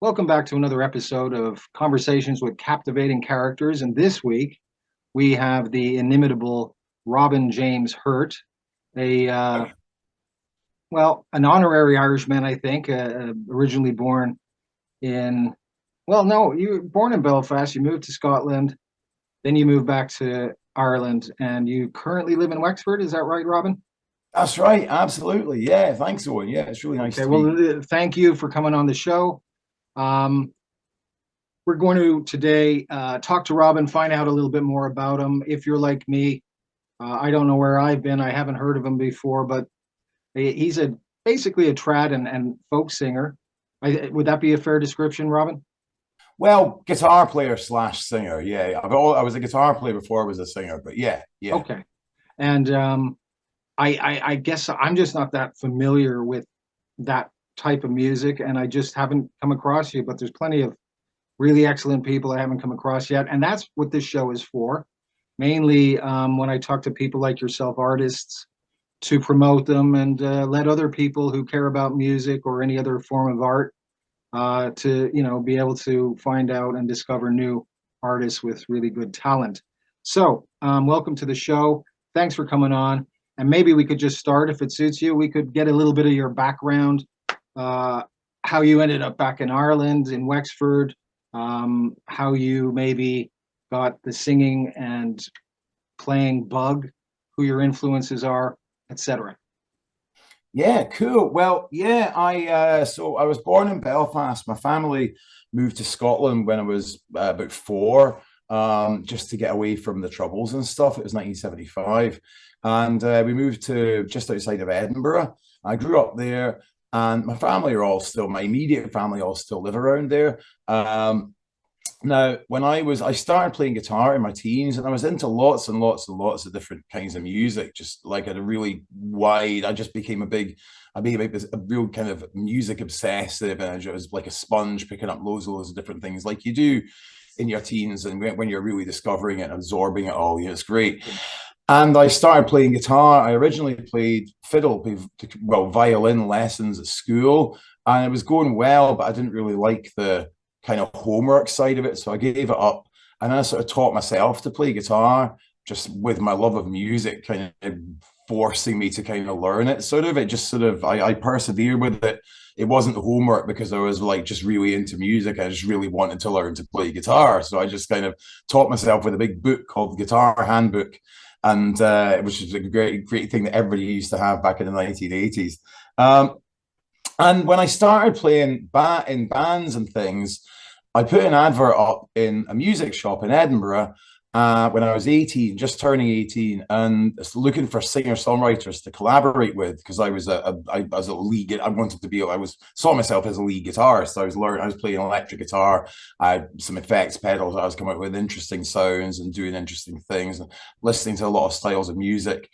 Welcome back to another episode of Conversations with Captivating Characters. And this week we have the inimitable Robin James Hurt, a an honorary Irishman, I think, originally born in, no, you were born in Belfast, you moved to Scotland, then you moved back to Ireland, and you currently live in Wexford. Is that right, Robin? That's right. Absolutely. Yeah. Thanks, Owen. Yeah, it's really nice Okay, to well, meet. thank you for coming on the show. Um, we're going to today talk to Robin, find out a little bit more about him. If you're like me, I don't know where I've been. I haven't heard of him before, but he's basically a trad and folk singer. Would that be a fair description, Robin? Well, guitar player slash singer. Yeah. I was a guitar player before I was a singer, but yeah, yeah. Okay. And I guess I'm just not that familiar with that type of music, and I just haven't come across you, but there's plenty of really excellent people I haven't come across yet. And that's what this show is for. Mainly when I talk to people like yourself, artists, to promote them and let other people who care about music or any other form of art to, be able to find out and discover new artists with really good talent. So welcome to the show. Thanks for coming on. And maybe we could just start, if it suits you, we could get a little bit of your background, how you ended up back in Ireland, in Wexford, how you maybe got the singing and playing bug, who your influences are, etc. Yeah, cool. Well, yeah, I was born in Belfast. My family moved to Scotland when I was about four, just to get away from the troubles and stuff. It was 1975, and we moved to just outside of Edinburgh. I grew up there, and my immediate family all still live around there. Now, I started playing guitar in my teens, and I was into lots and lots and lots of different kinds of music, just like at a really wide. I just became a real kind of music obsessive, and I was like a sponge picking up loads of different things, like you do in your teens, and when you're really discovering it, absorbing it all, it's great. And I started playing guitar. I originally played violin lessons at school, and it was going well, but I didn't really like the kind of homework side of it, so I gave it up. And then I sort of taught myself to play guitar, just with my love of music kind of forcing me to kind of learn it. I persevered with it. It wasn't homework because I was like just really into music. I just really wanted to learn to play guitar, so I just kind of taught myself with a big book called Guitar Handbook, and which is a great thing that everybody used to have back in the 1980s. And when I started playing in bands and things, I put an advert up in a music shop in Edinburgh when I was 18, just turning 18, and looking for singer-songwriters to collaborate with, because I was a lead. I wanted to be. Saw myself as a lead guitarist. I was playing electric guitar. I had some effects pedals. I was coming up with interesting sounds and doing interesting things, and listening to a lot of styles of music.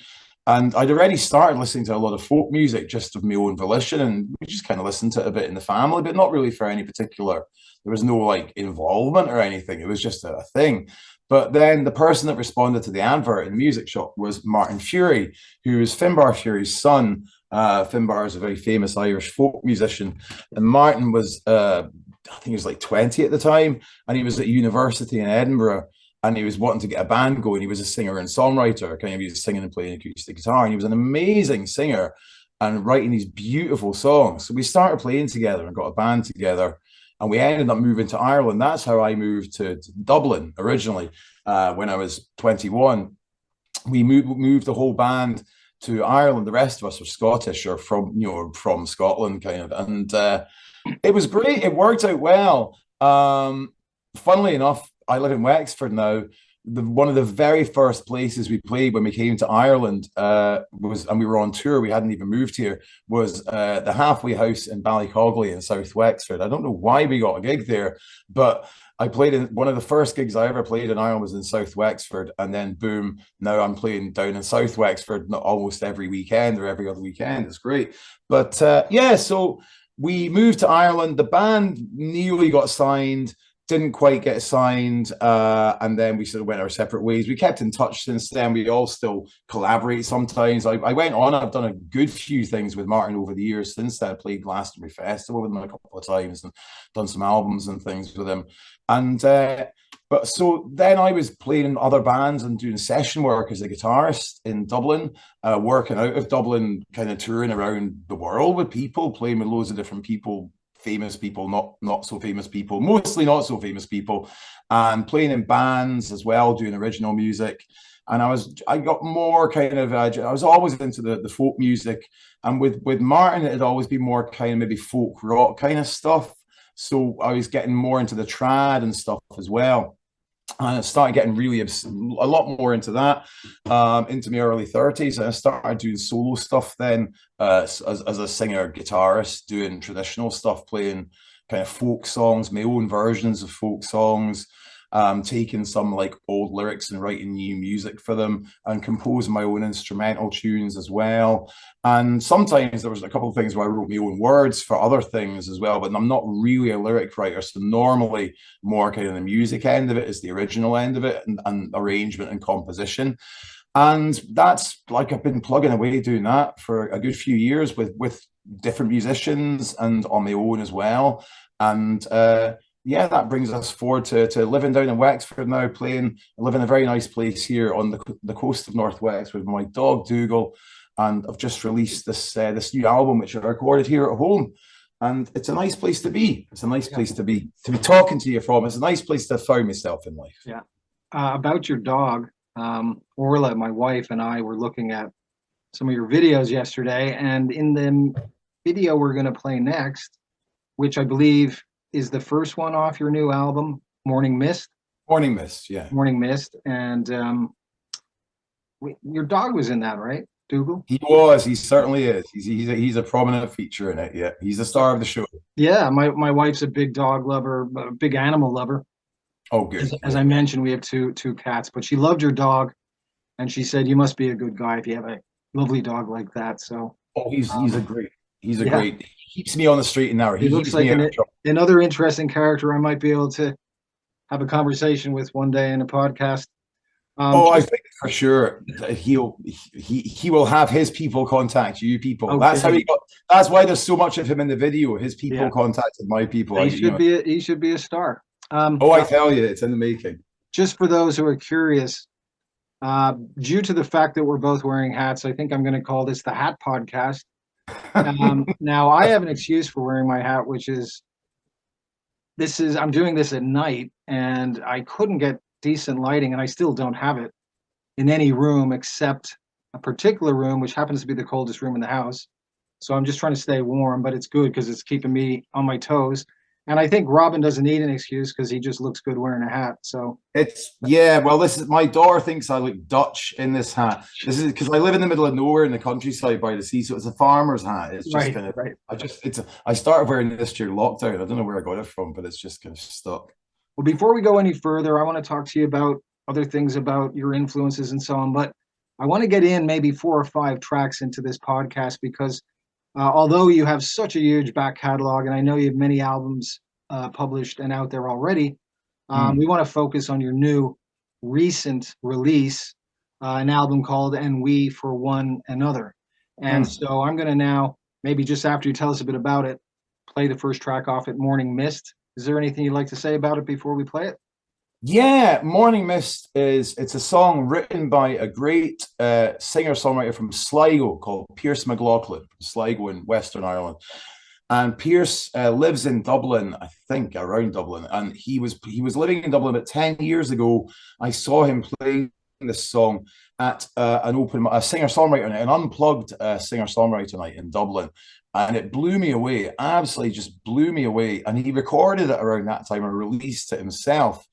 And I'd already started listening to a lot of folk music just of my own volition, and we just kind of listened to it a bit in the family, but not really for any particular. There was no like involvement or anything. It was just a thing. But then the person that responded to the advert in the music shop was Martin Furey, who is Finbar Furey's son. Finbar is a very famous Irish folk musician, and Martin was, I think he was like 20 at the time, and he was at university in Edinburgh. And he was wanting to get a band going. He was a singer and songwriter, kind of. He was singing and playing acoustic guitar, and he was an amazing singer and writing these beautiful songs. So we started playing together and got a band together, and we ended up moving to Ireland. That's how I moved to Dublin originally. When I was 21, we moved the whole band to Ireland. The rest of us were Scottish or from Scotland, kind of, and it was great. It worked out well. Funnily enough, I live in Wexford now. One of the very first places we played when we came to Ireland and we were on tour, we hadn't even moved here, was the Halfway House in Ballycogley in South Wexford. I don't know why we got a gig there, but I played in one of the first gigs I ever played in Ireland was in South Wexford, and then boom, now I'm playing down in South Wexford almost every weekend or every other weekend. It's great. But so we moved to Ireland. The band nearly got signed didn't quite get signed, and then we sort of went our separate ways. We kept in touch since then. We all still collaborate sometimes. I went on. I've done a good few things with Martin over the years since then. I played Glastonbury Festival with him a couple of times and done some albums and things with him. And but so then I was playing in other bands and doing session work as a guitarist in Dublin, working out of Dublin, kind of touring around the world with people, playing with loads of different people, famous people, not so famous people, mostly not so famous people, and playing in bands as well, doing original music. And I got more kind of I was always into the folk music, and with Martin it had always been more kind of maybe folk rock kind of stuff. So I was getting more into the trad and stuff as well. And I started getting really a lot more into that, into my early 30s. And I started doing solo stuff then, as a singer, guitarist, doing traditional stuff, playing kind of folk songs, my own versions of folk songs, taking some like old lyrics and writing new music for them, and composing my own instrumental tunes as well. And sometimes there was a couple of things where I wrote my own words for other things as well, but I'm not really a lyric writer. So normally more kind of the music end of it is the original end of it, and arrangement and composition. And that's like, I've been plugging away doing that for a good few years with different musicians and on my own as well. And yeah, that brings us forward to living down in Wexford now, I live in a very nice place here on the coast of North Wexford with my dog Dougal, and I've just released this new album which I recorded here at home, and it's a nice place to be. It's a nice place to be talking to you from. It's a nice place to find myself in life. Yeah. About your dog, Orla, my wife, and I were looking at some of your videos yesterday, and in the video we're going to play next, which I believe is the first one off your new album, Morning Mist. Morning Mist, yeah. Morning Mist. And your dog was in that, right? Dougal? He was. He certainly is. He's a prominent feature in it. Yeah, he's the star of the show. Yeah, my wife's a big dog lover, a big animal lover. Oh, good. As I mentioned, we have two cats, but she loved your dog, and she said you must be a good guy if you have a lovely dog like that. So. Oh, he's a great. He's a great. He keeps me on the straight and narrow. He looks like another interesting character I might be able to have a conversation with one day in a podcast. I think for sure he will have his people contact you people. Okay. That's how he got. That's why there's so much of him in the video. His people contacted my people. He should be a star. I tell you, it's in the making. Just for those who are curious, due to the fact that we're both wearing hats, I think I'm going to call this the Hat Podcast. Now I have an excuse for wearing my hat, which is I'm doing this at night, and I couldn't get decent lighting, and I still don't have it in any room except a particular room, which happens to be the coldest room in the house. So I'm just trying to stay warm, but it's good because it's keeping me on my toes. And I think Robin doesn't need an excuse because he just looks good wearing a hat. So well, this is, my daughter thinks I look Dutch in this hat. This is because I live in the middle of nowhere in the countryside by the sea, so it's a farmer's hat. It's just kind of I started wearing this during lockdown. I don't know where I got it from, but it's just kind of stuck. Well, before we go any further, I want to talk to you about other things about your influences and so on. But I want to get in maybe 4 or 5 tracks into this podcast because although you have such a huge back catalog, and I know you have many albums published and out there already, we want to focus on your new recent release, an album called And We for One Another. And so I'm going to now, maybe just after you tell us a bit about it, play the first track off it, Morning Mist. Is there anything you'd like to say about it before we play it? Yeah, Morning Mist it's a song written by a great singer-songwriter from Sligo called Pierce McLaughlin, from Sligo in Western Ireland. And Pierce lives in Dublin, I think, around Dublin. And he was living in Dublin about 10 years ago. I saw him playing this song at a singer-songwriter night, an unplugged singer-songwriter night in Dublin. And it blew me away, absolutely just blew me away. And he recorded it around that time and released it himself.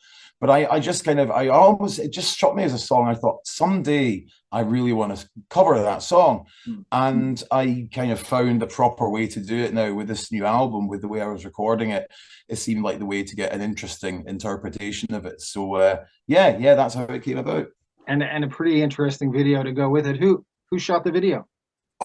But it just struck me as a song. I thought someday I really want to cover that song. And I kind of found the proper way to do it now with this new album, with the way I was recording it. It seemed like the way to get an interesting interpretation of it. So that's how it came about. And a pretty interesting video to go with it. Who shot the video?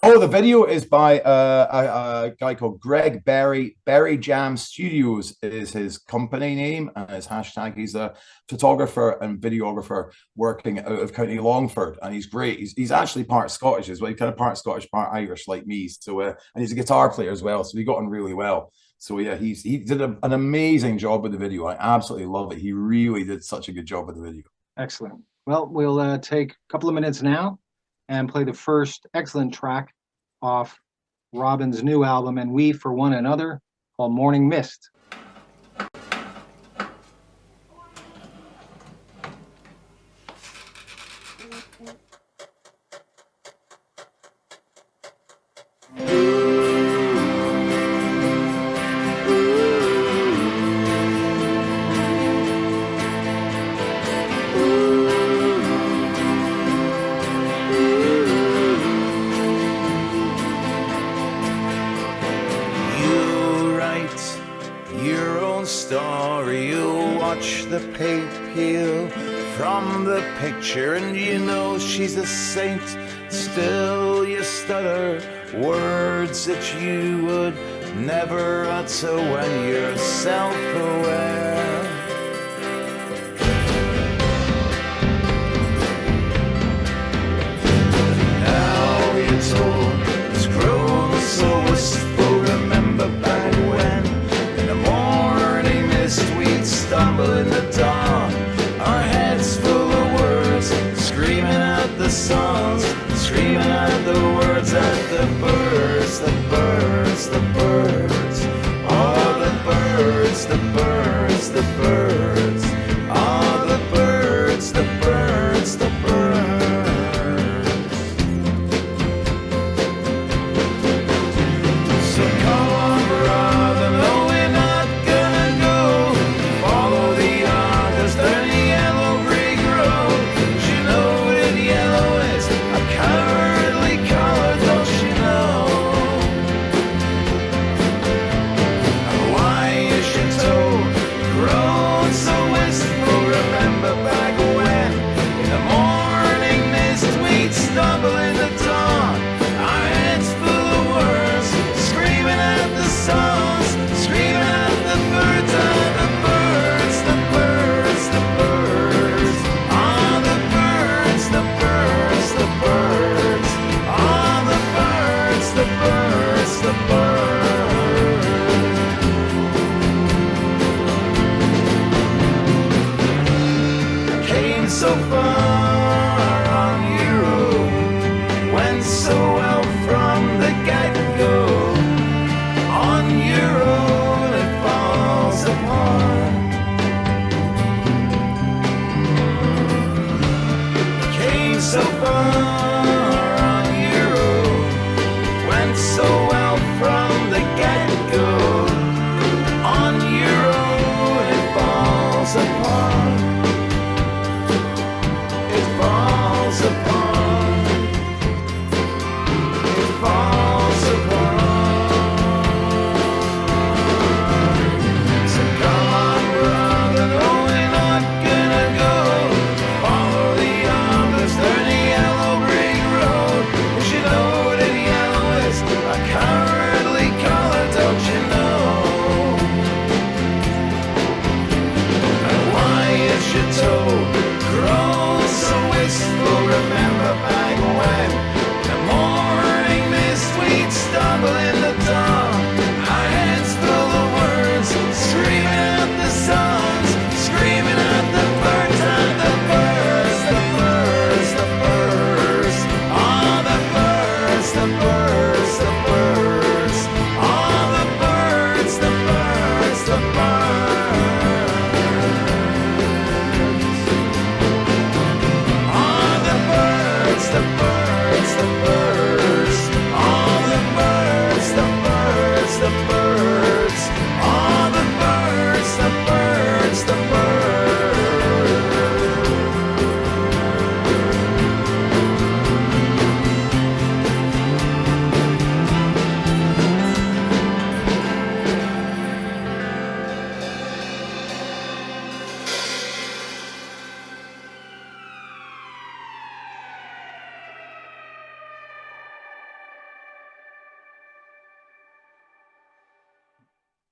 Oh, the video is by a guy called Greg Berry. Berry Jam Studios is his company name and his hashtag. He's a photographer and videographer working out of County Longford, and he's great. He's actually part Scottish as well. He's kind of part Scottish, part Irish, like me. So, and he's a guitar player as well. So we got on really well. So yeah, he did an amazing job with the video. I absolutely love it. He really did such a good job with the video. Excellent. Well, we'll take a couple of minutes now and play the first excellent track off Robin's new album, And We for One Another, called Morning Mist. Picture and you know she's a saint, still you stutter words that you would never utter when you're self-aware. Now you're told it's grown so wistful, remember back when in the morning mist we'd stumble in the dawn, our heads full of screaming out the songs, screaming out the words at the birds, the birds, the birds. Oh, the birds, the birds, the birds. Oh, the birds, the birds, the birds. So come on, brother, no, we're not gonna go. Follow the others, turn the yellow brick road. Stumble in the dawn, our heads full of words, screaming at the songs, screaming at the birds, and the birds, the birds, the birds. Ah, the birds, the birds, the birds. Ah, the birds, the birds, the birds. Came so far on your own,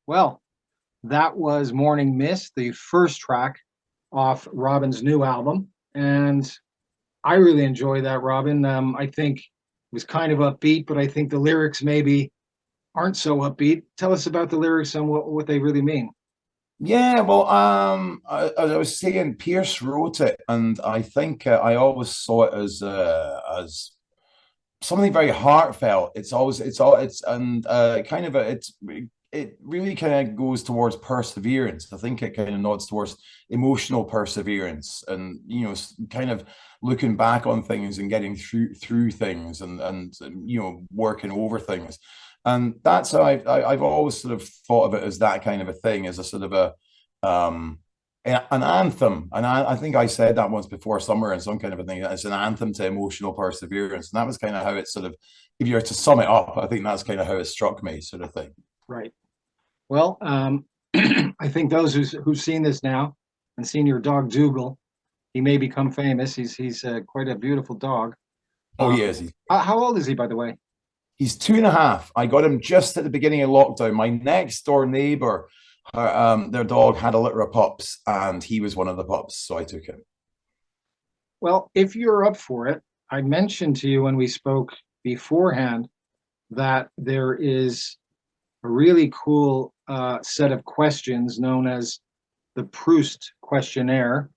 Well, that was Morning Mist, the first track off Robin's new album. And I really enjoy that, Robin. I think it was kind of upbeat, but I think the lyrics maybe aren't so upbeat. Tell us about the lyrics and what they really mean. Yeah, well, I was saying Pierce wrote it, and I think I always saw it as something very heartfelt. It's always it's all it's and kind of it really kind of goes towards perseverance. I think it kind of nods towards emotional perseverance, and kind of looking back on things and getting through things, and working over things. And that's how I've always sort of thought of it, as that kind of a thing, as a sort of an anthem. And I think I said that once before somewhere in some kind of a thing. It's an anthem to emotional perseverance. And that was kind of how it sort of, if you were to sum it up, I think that's kind of how it struck me, sort of thing. Right. Well, I think those who've seen this now and seen your dog Dougal, he may become famous. He's quite a beautiful dog. Oh, yes. How old is he, by the way? He's 2.5. I got him just at the beginning of lockdown. My next door neighbor, their dog had a litter of pups, and he was one of the pups, so I took him. Well, if you're up for it, I mentioned to you when we spoke beforehand that there is a really cool set of questions known as the Proust questionnaire.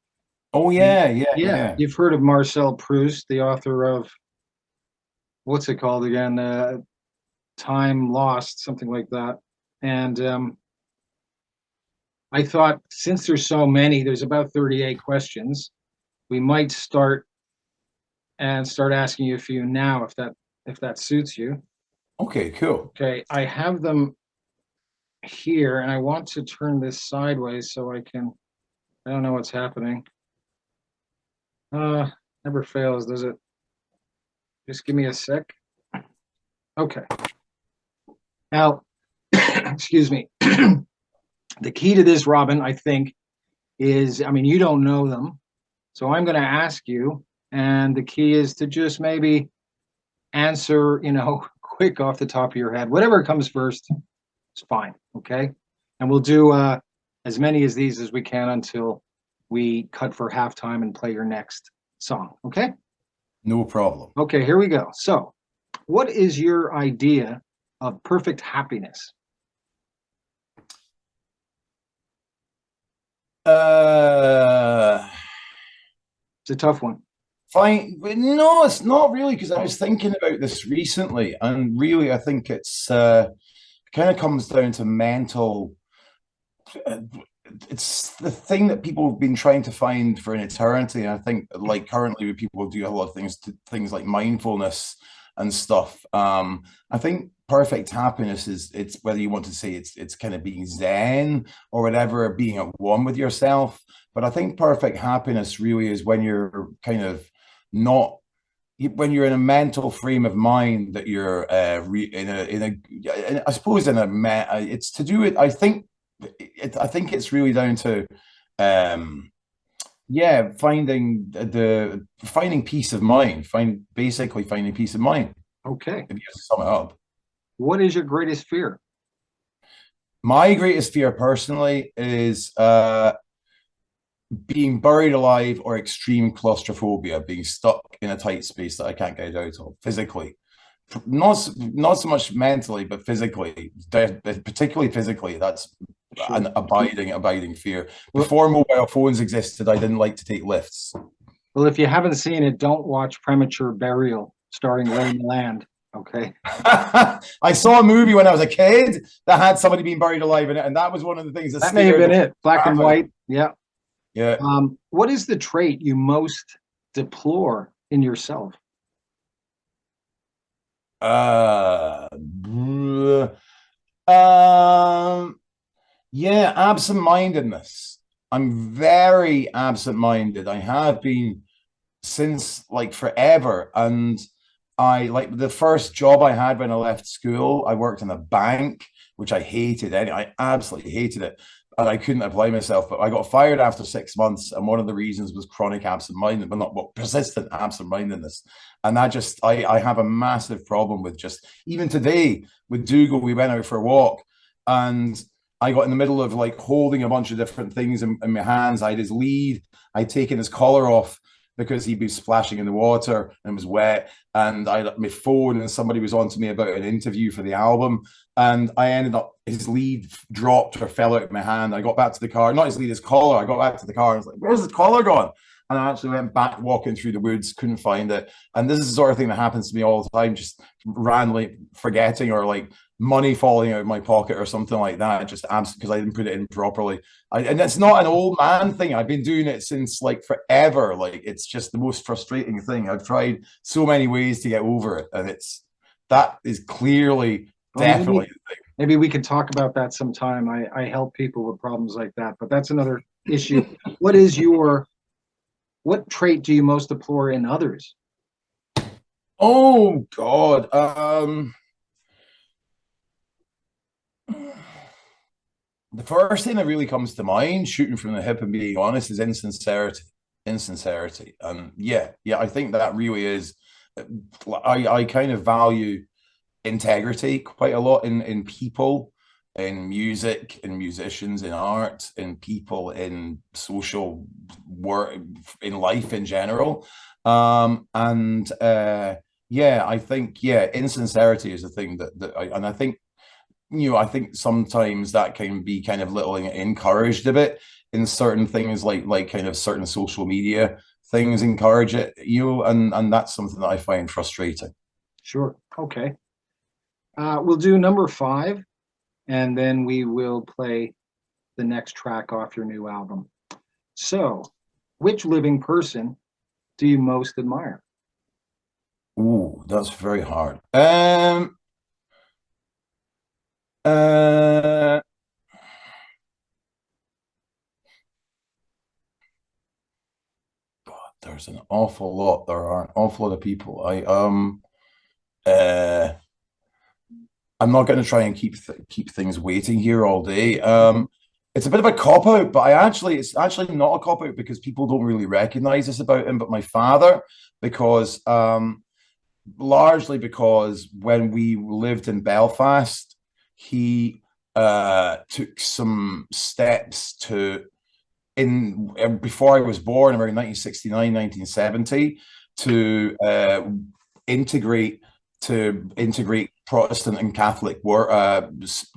Oh, yeah. You've heard of Marcel Proust, the author of, what's it called again? Time Lost, something like that. And I thought, since there's so many, there's about 38 questions, we might start asking you a few now, if that suits you. Okay, cool. Okay, I have them here, and I want to turn this sideways so I don't know what's happening. Never fails, does it? Just give me a sec. Okay. Now, excuse me. The key to this, Robin, I think, is, I mean, you don't know them, so I'm going to ask you, and the key is to just maybe answer, quick off the top of your head. Whatever comes first, it's fine, okay? And we'll do as many of these as we can until we cut for halftime and play your next song, okay? No problem. Okay, here we go. So, what is your idea of perfect happiness? It's a tough one. Fine. No, it's not really, because I was thinking about this recently, and really I think it's kind of comes down to mental. It's the thing that people have been trying to find for an eternity. And I think, like, currently people do a lot of things like mindfulness and stuff. I think perfect happiness it's whether you want to say it's kind of being zen or whatever, being at one with yourself. But I think perfect happiness really is when you're kind of not, when you're in a mental frame of mind that you're I suppose it's to do with, I think it's really down to finding peace of mind, basically finding peace of mind. Okay. If you have to sum it up. What is your greatest fear? My greatest fear personally is being buried alive, or extreme claustrophobia, being stuck in a tight space that I can't get out of physically. Not so much mentally, but physically, particularly physically. That's sure. An abiding fear. Before mobile phones existed, I didn't like to take lifts. Well, if you haven't seen it, don't watch Premature Burial starring Ray Milland. Okay. I saw a movie when I was a kid that had somebody being buried alive in it, and that was one of the things that may have been it. Black and white. Yeah. Yeah. What is the trait you most deplore in yourself? Absent-mindedness. I'm very absent-minded. I have been since like forever. And I, like, the first job I had when I left school, I worked in a bank, which I hated. I absolutely hated it. And I couldn't apply myself, but I got fired after 6 months. And one of the reasons was chronic absent-mindedness, but not persistent absent-mindedness. And I have a massive problem with, just even today with Dougal, we went out for a walk, and I got in the middle of like holding a bunch of different things in my hands. I had his lead. I'd taken his collar off because he'd been splashing in the water and it was wet. And I had my phone, and somebody was on to me about an interview for the album. And I ended up, his lead dropped or fell out of my hand. I got back to the car, not his lead, his collar. I got back to the car and I was like, where's the collar gone? And I actually went back walking through the woods, couldn't find it. And this is the sort of thing that happens to me all the time, just randomly forgetting, or like money falling out of my pocket or something like that, just because I didn't put it in properly. And it's not an old man thing. I've been doing it since like forever. Like, it's just the most frustrating thing. I've tried so many ways to get over it, and that is clearly definitely maybe we could talk about that sometime. I help people with problems like that, but that's another issue. What trait do you most deplore in others? Oh God. The first thing that really comes to mind, shooting from the hip and being honest, is insincerity. Insincerity. And yeah, I think that really is, I kind of value integrity quite a lot in people, in music, in musicians, in art, in people, in social work, in life in general. I think insincerity is a thing and I think, I think sometimes that can be kind of little encouraged a bit in certain things, like kind of certain social media things encourage it, and that's something that I find frustrating. Sure. Okay. We'll do number 5, and then we will play the next track off your new album. So, which living person do you most admire? Ooh, that's very hard. God, there's an awful lot. There are an awful lot of people. I'm not going to try and keep things waiting here all day. It's a bit of a cop out, but it's actually not a cop out, because people don't really recognize this about him. But my father, because largely because when we lived in Belfast, he took some steps before I was born, around 1969, 1970, to integrate Protestant and Catholic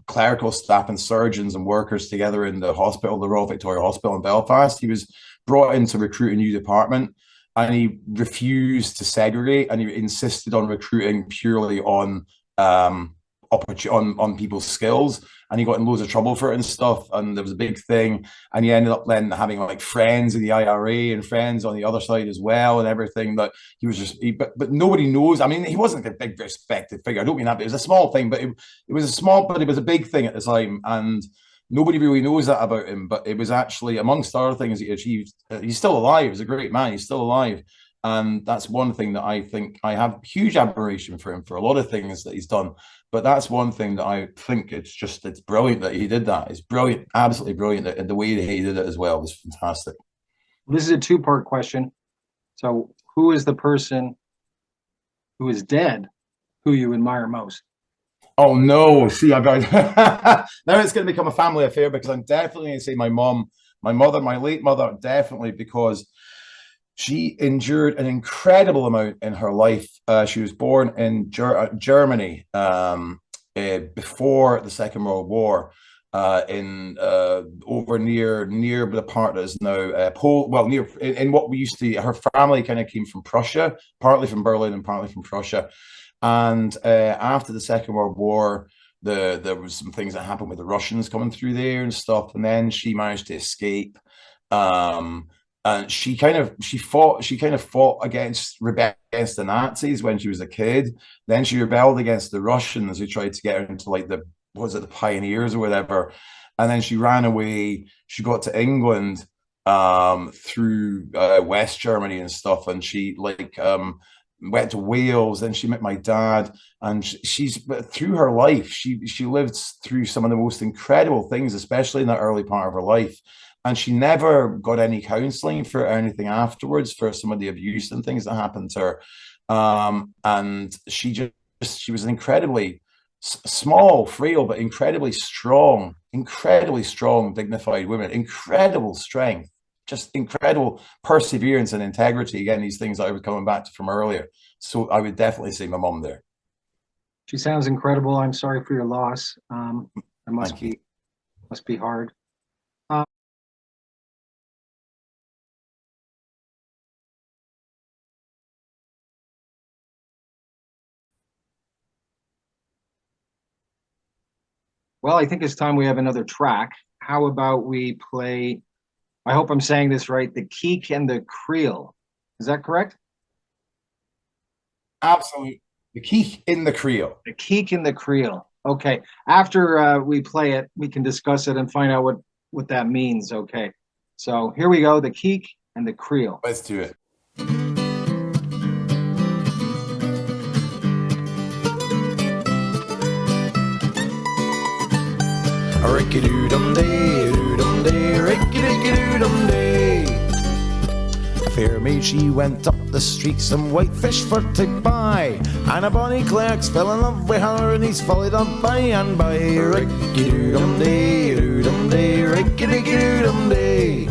clerical staff and surgeons and workers together in the hospital, the Royal Victoria Hospital in Belfast. He was brought in to recruit a new department, and he refused to segregate, and he insisted on recruiting purely on people's skills, and he got in loads of trouble for it and stuff, and there was a big thing, and he ended up then having like friends in the IRA and friends on the other side as well and everything. That he was just but nobody knows. I mean, he wasn't a big respected figure, I don't mean that, but it was a small thing, but it was a big thing at the time, and nobody really knows that about him. But it was actually, amongst other things he achieved, he's still alive. He's a great man, he's still alive. And that's one thing that I think I have huge admiration for him for a lot of things that he's done. But that's one thing that I think it's brilliant that he did that. It's brilliant, absolutely brilliant. And the way that he did it as well was fantastic. This is a 2-part question. So, who is the person who is dead who you admire most? Oh no! See, now it's going to become a family affair, because I'm definitely going to say my mom, my mother, my late mother, definitely, because she endured an incredible amount in her life. She was born in Germany before the Second World War, over near the part that is now near in what we used to. Her family kind of came from Prussia, partly from Berlin and partly from Prussia. And after the Second World War, there was some things that happened with the Russians coming through there and stuff, and then she managed to escape. And she kind of fought against the Nazis when she was a kid. Then she rebelled against the Russians, who tried to get her into like the Pioneers or whatever. And then she ran away. She got to England through West Germany and stuff, and she went to Wales. Then she met my dad, and through her life, she lived through some of the most incredible things, especially in that early part of her life. And she never got any counseling for anything afterwards, for some of the abuse and things that happened to her. And she was an incredibly small, frail, but incredibly strong, dignified women, incredible strength, just incredible perseverance and integrity. Again, these things that I was coming back to from earlier. So I would definitely say my mum there. She sounds incredible. I'm sorry for your loss. It must be hard. Well, I think it's time we have another track. How about we play, I hope I'm saying this right, the Keek and the Creel. Is that correct? Absolutely. The Keek in the Creel. The Keek and the Creel. Okay. After we play it, we can discuss it and find out what that means. Okay. So here we go, the Keek and the Creel. Let's do it. Ricky-doo-dum-day, doo-dum-day, ricky-dicky-doo-dum-day. A fair maid, she went up the street, some whitefish for to buy, and a bonny clerk's fell in love with her, and he's followed up by and by. Ricky-doo-dum-day, doo-dum-day, ricky-dicky-doo-dum-day.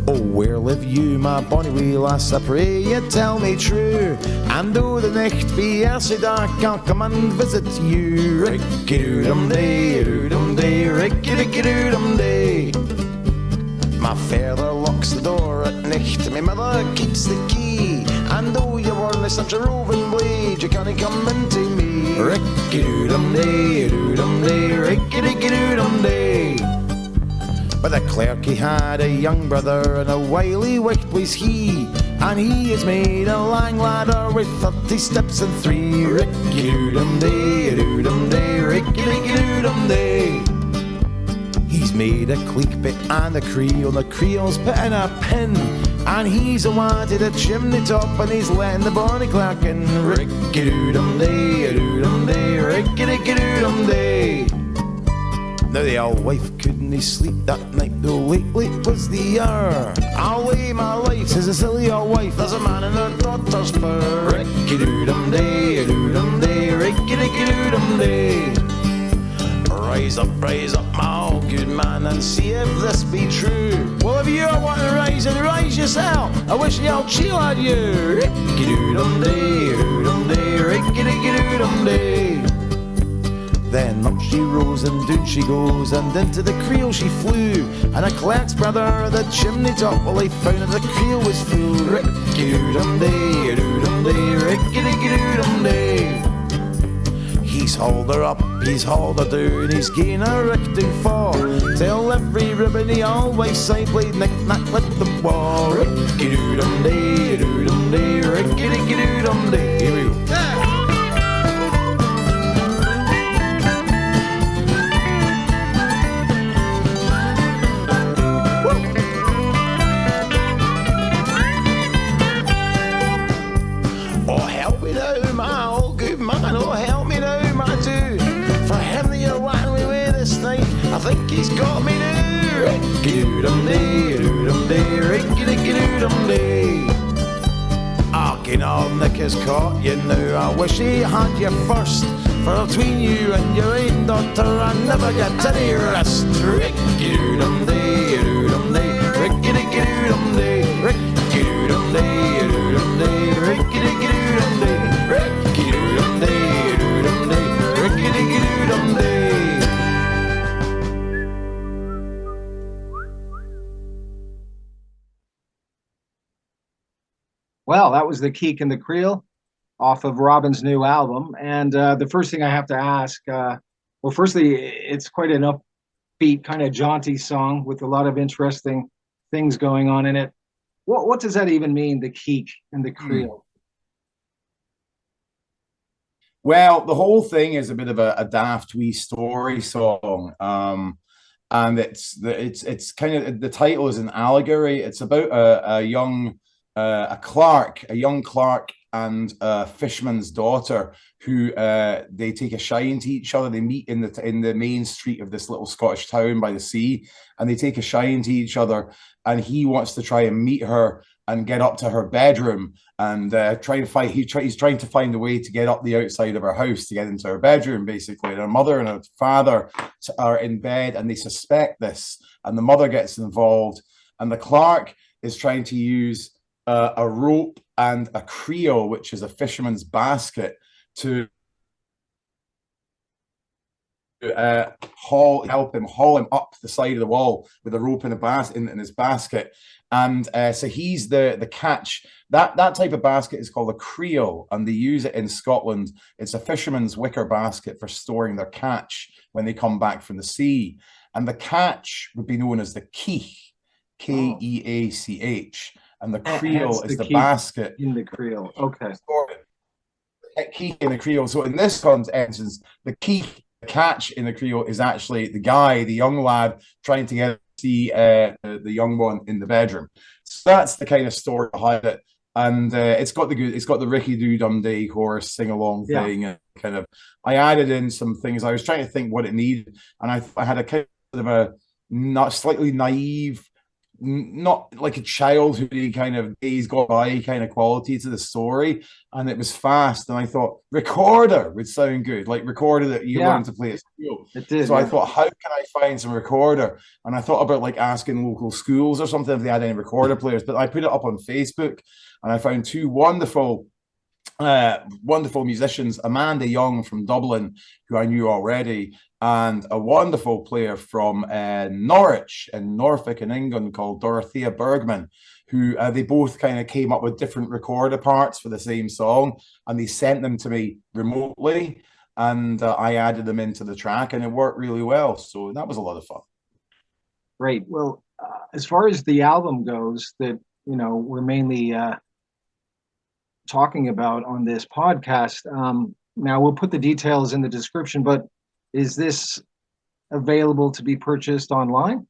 Oh, where live you, my bonny wee lass? I pray you tell me true. And though the night be so dark, I'll come and visit you. Ricky-doo-dum-day, doo-dum-day, ricky-dicky-doo-dum-day. My father locks the door at night, my mother keeps the key. And though you were such a roving blade, you can't come into me. Ricky-doo-dum-day, doo-dum-day, ricky-dicky-doo-dum-day. But the clerk, he had a young brother, and a wily wight was he. And he has made a lang ladder with 30 steps and 3. Ricky-doo-dum-day, doo-dum-day, ricky-dicky-doo-dum-day. He's made a cleek bit and a creel, the creel's put in a pin. And he's a-wanted a chimney top, and he's letting the bonny clerk in. Ricky-doo-dum-day, doo-dum-day, ricky-dicky-doo-dum-day. Now the old wife couldn't sleep that night, though late was the hour. I'll lay my life, says the silly old wife, there's a man in her daughter's power. Ricky-doo-dum-day, doo-dum-day, ricky-dicky-doo-dum-day. Rise up, my old good man, and see if this be true. Well, if you want to rise, and rise yourself, I wish the old chill had you. Ricky-doo-dum-day, doo-dum-day, ricky-dicky-doo-dum-day. Then up she rose and down she goes, and into the creel she flew. And a clerk's brother, the chimney top, well, they found that the creel was full. Ricky-doo-dum-day, doo-dum-day, ricky-dicky-doo-dum-day. He's hauled her up, he's hauled her down, he's gained her rick down far, till every ribbon he always side played knick-knack with the wall. Ricky-doo-dum-day, doo-dum-day, ricky-dicky-doo-dum-day. Here we go. I think he's got me now. Ricky-doo-dum-day, doo-dum-day, ricky-dicky-doo-dum-day. I can all nick his caught you now. I wish he had you first, for between you and your own daughter I never get any rest. Ricky-doo-dum-day, doo-dum-day, ricky-dicky-doo-dum-day, ricky-doo-dum-day, doo-dum-day, ricky-dicky-doo-dum-day, ricky-doo-dum-day, doo-dum-day, ricky-dicky-doo-dum-day. Well, that was the Keek and the Creel off of Robin's new album. And the first thing I have to ask, well, firstly, it's quite an upbeat, kind of jaunty song with a lot of interesting things going on in it. What does that even mean, the Keek and the Creel? Well, the whole thing is a bit of a daft wee story song. And it's kind of, the title is an allegory. It's about a young clerk and a fisherman's daughter who they take a shine to each other. They meet in the main street of this little Scottish town by the sea, and they take a shine to each other. And he wants to try and meet her and get up to her bedroom and try to find. He's trying to find a way to get up the outside of her house to get into her bedroom, basically. And her mother and her father are in bed, and they suspect this. And the mother gets involved, and the clerk is trying to use a rope and a creel, which is a fisherman's basket, to help him haul him up the side of the wall with a rope and a in his basket. And so he's the catch. That type of basket is called a creel, and they use it in Scotland. It's a fisherman's wicker basket for storing their catch when they come back from the sea. And the catch would be known as the keech, Keach, and the creel is the basket in the creel. Okay. Keech in the creel. So in this instance, the keech, the catch in the creel, is actually the guy, the young lad, trying to get see the young one in the bedroom. So that's the kind of story behind it. And it's got the Ricky Doo Dundee chorus sing along thing. And kind of, I added in some things. I was trying to think what it needed, and I had a kind of a not slightly naive, not like a childhoody kind of days gone by kind of quality to the story, and it was fast. And I thought recorder would sound good, like recorder that you learn to play at school. It did. So I thought, how can I find some recorder? And I thought about like asking local schools or something if they had any recorder players. But I put it up on Facebook, and I found two wonderful musicians, Amanda Young from Dublin, who I knew already, and a wonderful player from Norwich in Norfolk in England called Dorothea Bergman, who they both kind of came up with different recorder parts for the same song, and they sent them to me remotely, and I added them into the track, and it worked really well. So that was a lot of fun. Great. Well, as far as the album goes, that we're mainly talking about on this podcast. Now we'll put the details in the description, but is this available to be purchased online?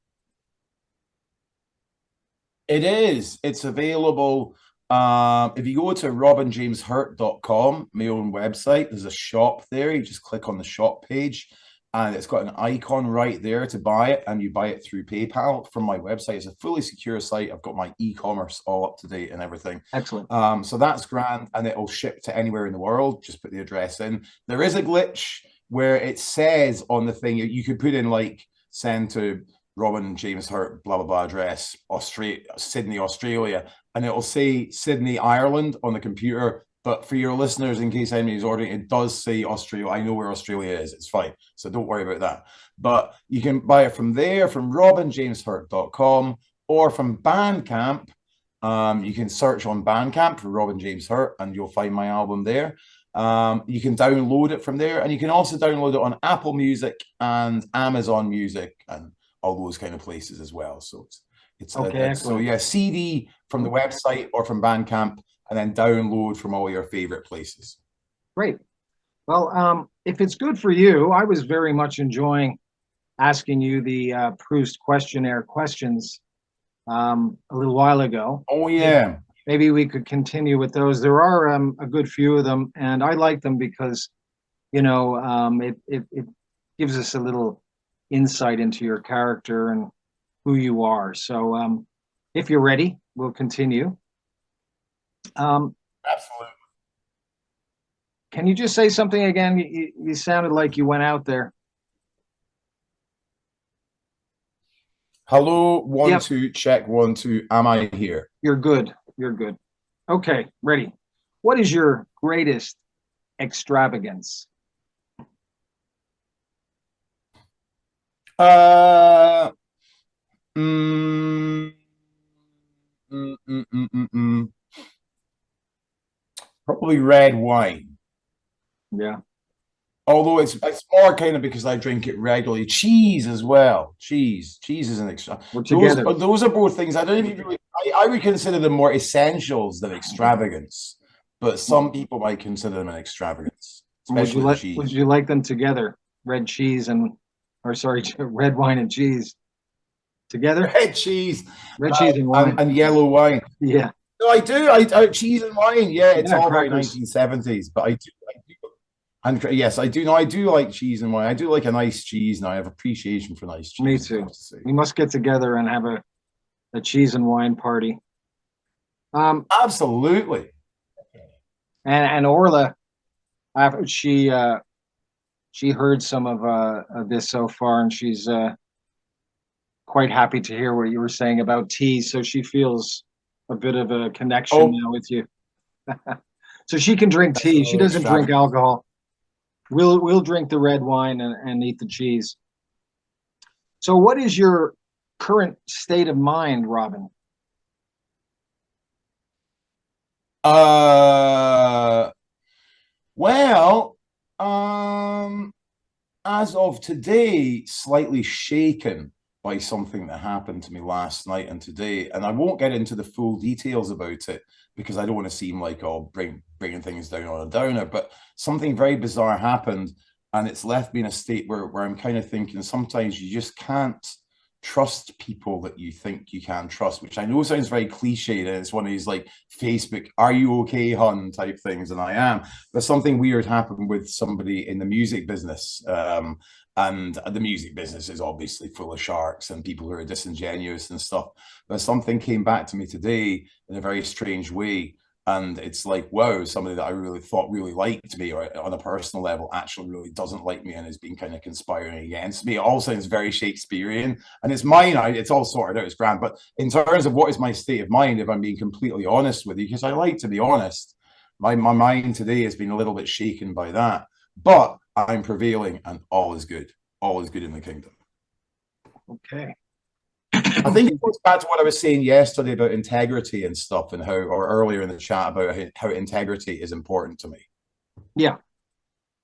It is. It's available. If you go to robinjameshurt.com, my own website, there's a shop there. You just click on the shop page, and it's got an icon right there to buy it, and you buy it through PayPal from my website. It's a fully secure site. I've got my e-commerce all up to date and everything. Excellent. So that's grand, and it'll ship to anywhere in the world. Just put the address in. There is a glitch where it says on the thing, you could put in like send to Robin James Hurt, blah, blah, blah, address, Sydney, Australia, and it'll say Sydney, Ireland on the computer. But for your listeners, in case anybody's ordering, it does say Australia. I know where Australia is. It's fine. So don't worry about that. But you can buy it from there, from robinjameshurt.com, or from Bandcamp. You can search on Bandcamp for Robin James Hurt, and you'll find my album there. You can download it from there, and you can also download it on Apple Music and Amazon Music and all those kind of places as well. So it's okay. So yeah, CD from the website or from Bandcamp, and then download from all your favorite places. Great. Well, if it's good for you, I was very much enjoying asking you the Proust questionnaire questions a little while ago. Oh yeah. Maybe we could continue with those. There are a good few of them, and I like them because, it gives us a little insight into your character and who you are. So if you're ready, we'll continue. Absolutely. Can you just say something again? You sounded like you went out there. Hello, 1 2, check 1 2. Am I here? You're good. You're good. Okay, ready. What is your greatest extravagance? Probably red wine. Yeah. Although it's more kind of because I drink it regularly. Cheese as well. Cheese is an extra. Those are both things I don't even really. I would consider them more essentials than extravagance, but some people might consider them an extravagance. Especially cheese. Would you like them together? Red wine and cheese together. Red cheese and wine and yellow wine. Yeah. No, I do. I cheese and wine. Yeah, it's all very 1970s, but I do. And yes, I do. No, I do like cheese and wine. I do like a nice cheese, and I have appreciation for nice cheese. Me too. We must get together and have a cheese and wine party. Absolutely. And Orla, she heard some of this so far, and she's quite happy to hear what you were saying about tea. So she feels a bit of a connection now with you. So she can drink tea. She doesn't drink alcohol. We'll drink the red wine and eat the cheese. So what is your current state of mind, Robin? Well, as of today, slightly shaken by something that happened to me last night and today, and I won't get into the full details about it because I don't want to seem like I'll bringing things down on a downer. But something very bizarre happened, and it's left me in a state where I'm kind of thinking sometimes you just can't trust people that you think you can trust, which I know sounds very cliched, and it's one of these like Facebook "Are you okay, hun?" type things, and I am. But something weird happened with somebody in the music business, and the music business is obviously full of sharks and people who are disingenuous and stuff. But something came back to me today in a very strange way, and it's like, wow, somebody that I really thought really liked me, or on a personal level actually really doesn't like me and is being kind of conspiring against me. It all sounds very Shakespearean, and it's mine. It's all sorted out, it's grand. But in terms of what is my state of mind, if I'm being completely honest with you, because I like to be honest, my mind today has been a little bit shaken by that. But I'm prevailing, and all is good. All is good in the kingdom. Okay. I think it goes back to what I was saying yesterday about integrity and stuff, and how, or earlier in the chat, about how integrity is important to me. Yeah.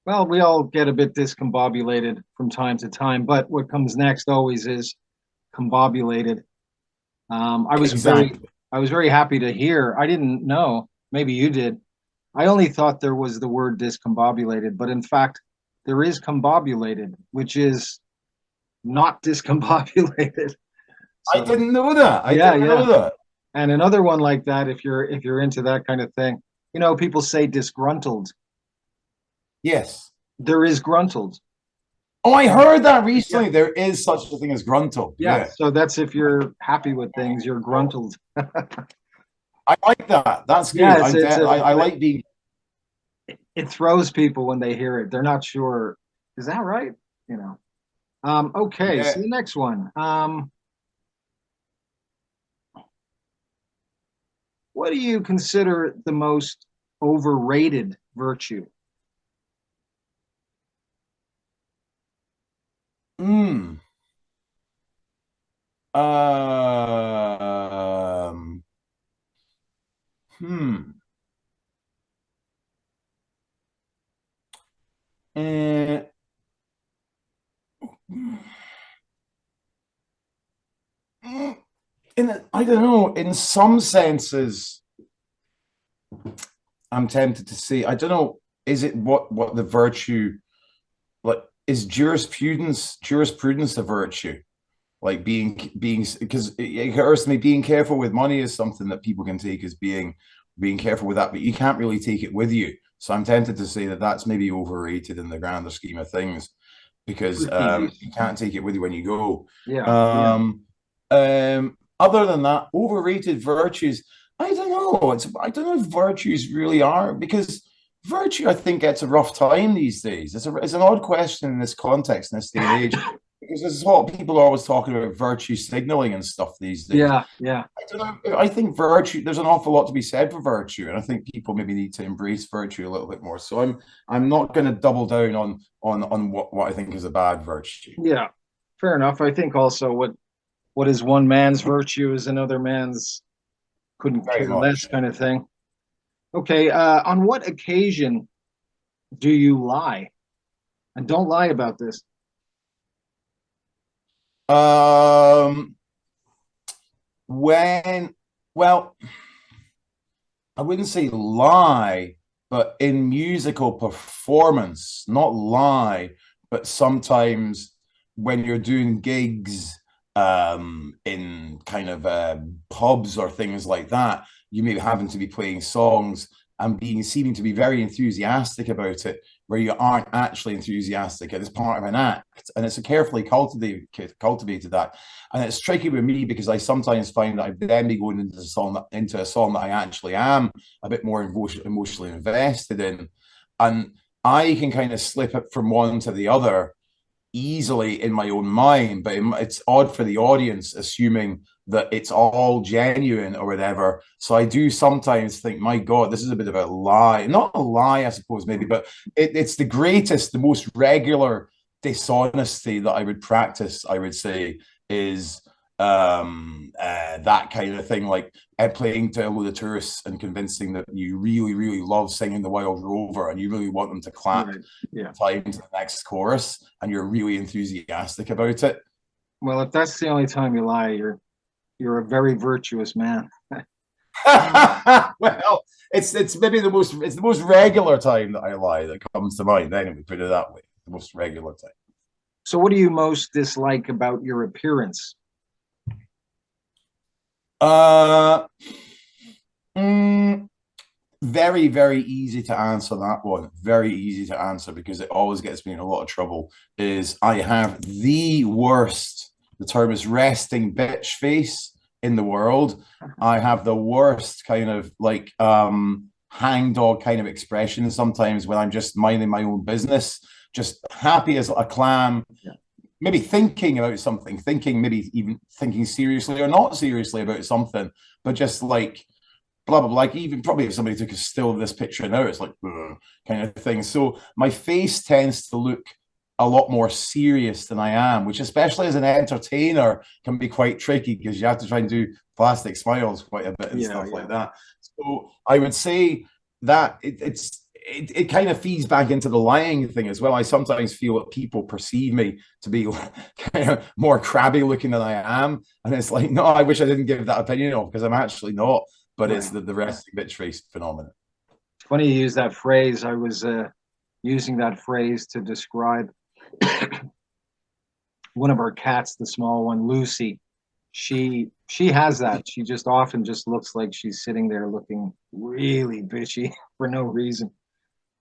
Well, we all get a bit discombobulated from time to time, but what comes next always is combobulated. I was very happy to hear. I didn't know. Maybe you did. I only thought there was the word discombobulated, but in fact, there is combobulated, which is not discombobulated. So, I didn't know that. I didn't know that. And another one like that, if you're into that kind of thing, you know, people say disgruntled. Yes. There is gruntled. Oh, I heard that recently. Yeah. There is such a thing as gruntled. Yeah. So that's if you're happy with things, you're gruntled. I like that. That's good. Yeah, I like being. It throws people when they hear it. They're not sure. Is that right? You know. Okay. Yeah. So the next one. What do you consider the most overrated virtue? Hmm. I don't know, in some senses, I'm tempted to say, I don't know, is it what the virtue, like, is jurisprudence a virtue? Like being, because it occurs to me, being careful with money is something that people can take as being careful with that, but you can't really take it with you. So I'm tempted to say that that's maybe overrated in the grander scheme of things, because you can't take it with you when you go. Other than that, overrated virtues, I don't know. I don't know if virtues really are, because virtue, I think, gets a rough time these days. It's an odd question in this context, in this day and age, because there's what people are always talking about virtue signaling and stuff these days. Yeah. I don't know. I think virtue, there's an awful lot to be said for virtue, and I think people maybe need to embrace virtue a little bit more. So I'm not going to double down on what I think is a bad virtue. Yeah, fair enough. I think also what is one man's virtue is another man's couldn't care less kind of thing. Okay, on what occasion do you lie? And don't lie about this. Well, I wouldn't say lie, but in musical performance, not lie, but sometimes when you're doing gigs in kind of pubs or things like that, you may happen to be playing songs, and seeming to be very enthusiastic about it, where you aren't actually enthusiastic. It's part of an act, and it's a carefully cultivated that. And it's tricky with me because I sometimes find that I then be going into a song that I actually am a bit more emotionally invested in, and I can kind of slip it from one to the other easily in my own mind, but it's odd for the audience assuming that it's all genuine or whatever. So I do sometimes think, my God, this is a bit of a lie. Not a lie, I suppose, maybe, but it's the greatest, the most regular dishonesty that I would practice, I would say, is that kind of thing, like playing to a load of tourists and convincing that you really, really love singing the Wild Rover and you really want them to clap time to the next chorus and you're really enthusiastic about it. Well, if that's the only time you lie, you're a very virtuous man. Well, it's maybe the most regular time that I lie that comes to mind. Anyway, put it that way, the most regular time. So what do you most dislike about your appearance? Very, very easy to answer that one. Very easy to answer because it always gets me in a lot of trouble. Is I have the worst, the term is resting bitch face in the world. I have the worst kind of like hangdog kind of expression sometimes when I'm just minding my own business, just happy as a clam. Yeah. Maybe thinking about something, maybe even thinking seriously or not seriously about something, but just like blah, blah, blah. Like even probably if somebody took a still of this picture now, it's like kind of thing. So my face tends to look a lot more serious than I am, which especially as an entertainer can be quite tricky because you have to try and do plastic smiles quite a bit and stuff like that. So I would say that it kind of feeds back into the lying thing as well. I sometimes feel that people perceive me to be kind of more crabby looking than I am. And it's like, no, I wish I didn't give that opinion of because I'm actually not. But it's the resting bitch face phenomenon. It's funny you use that phrase. I was using that phrase to describe one of our cats, the small one, Lucy. She has that. She just often just looks like she's sitting there looking really bitchy for no reason.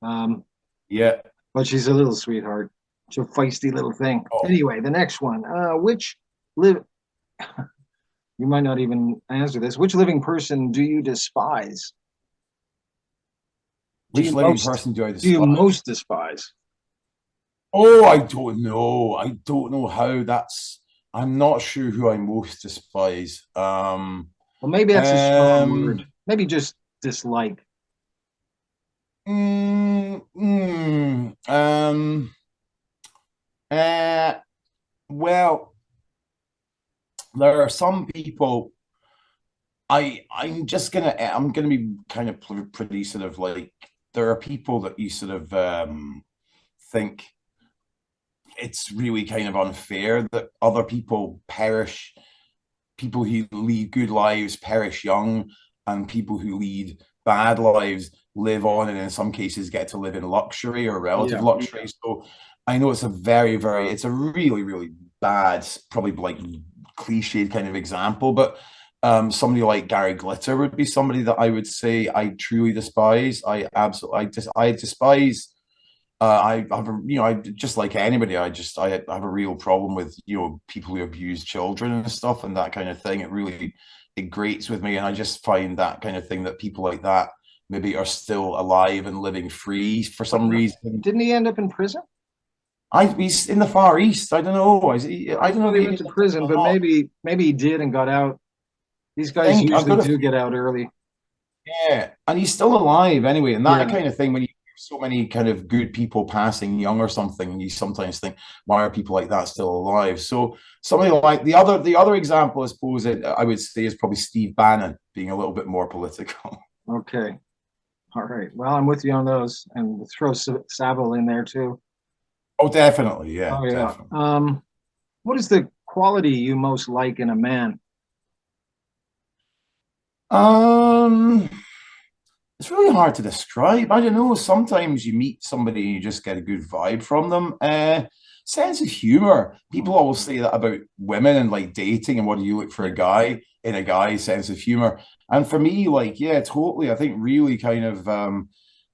But she's a little sweetheart. She's a feisty little thing. Anyway, the next one. You might not even answer this. Which living person do you despise? Which living person do I despise? Do you most despise? Oh, I don't know. I don't know how that's. I'm not sure who I most despise. Well, maybe that's a strong word. Maybe just dislike. Well, there are some people. I'm gonna be kind of pretty sort of like there are people that you sort of think it's really kind of unfair that other people perish. People who lead good lives perish young, and people who lead bad lives live on and in some cases get to live in luxury or relative luxury. So I know it's a it's a really, really bad, probably like cliched kind of example, but somebody like Gary Glitter would be somebody that I would say I truly despise. I despise. I have I just like anybody. I have a real problem with people who abuse children and stuff and that kind of thing. It grates with me, and I just find that kind of thing that people like that maybe are still alive and living free for some reason. Didn't he end up in prison? He's in the Far East. I don't know. I don't know. He went to prison, but maybe he did and got out. These guys usually do get out early. Yeah, and he's still alive anyway, and that kind of thing. When you hear so many kind of good people passing young or something, you sometimes think, why are people like that still alive? So somebody like the other example, I suppose, I would say is probably Steve Bannon being a little bit more political. Okay, all right. Well, I'm with you on those, and we'll throw Savile in there too. Oh, definitely, yeah. Oh, yeah. Definitely. What is the quality you most like in a man? It's really hard to describe. I don't know. Sometimes you meet somebody and you just get a good vibe from them. Sense of humor. People always say that about women and like dating and what do you look for a guy. in a guy's sense of humor. And for me, like, yeah, totally. I think really kind of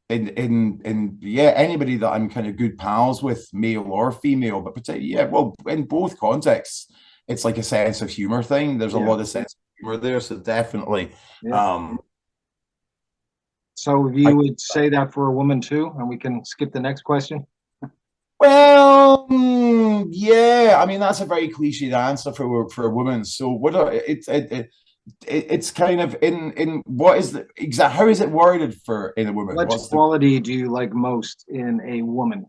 in yeah, anybody that I'm kind of good pals with, male or female, but particularly, yeah, well, in both contexts, it's like a sense of humor thing. There's a lot of sense of humor there, so definitely. So you would say that for a woman too, and we can skip the next question. Well, yeah, I mean that's a very cliched answer for a woman. So it's kind of in what is the exact, how is it worded for in a woman? What quality do you like most in a woman?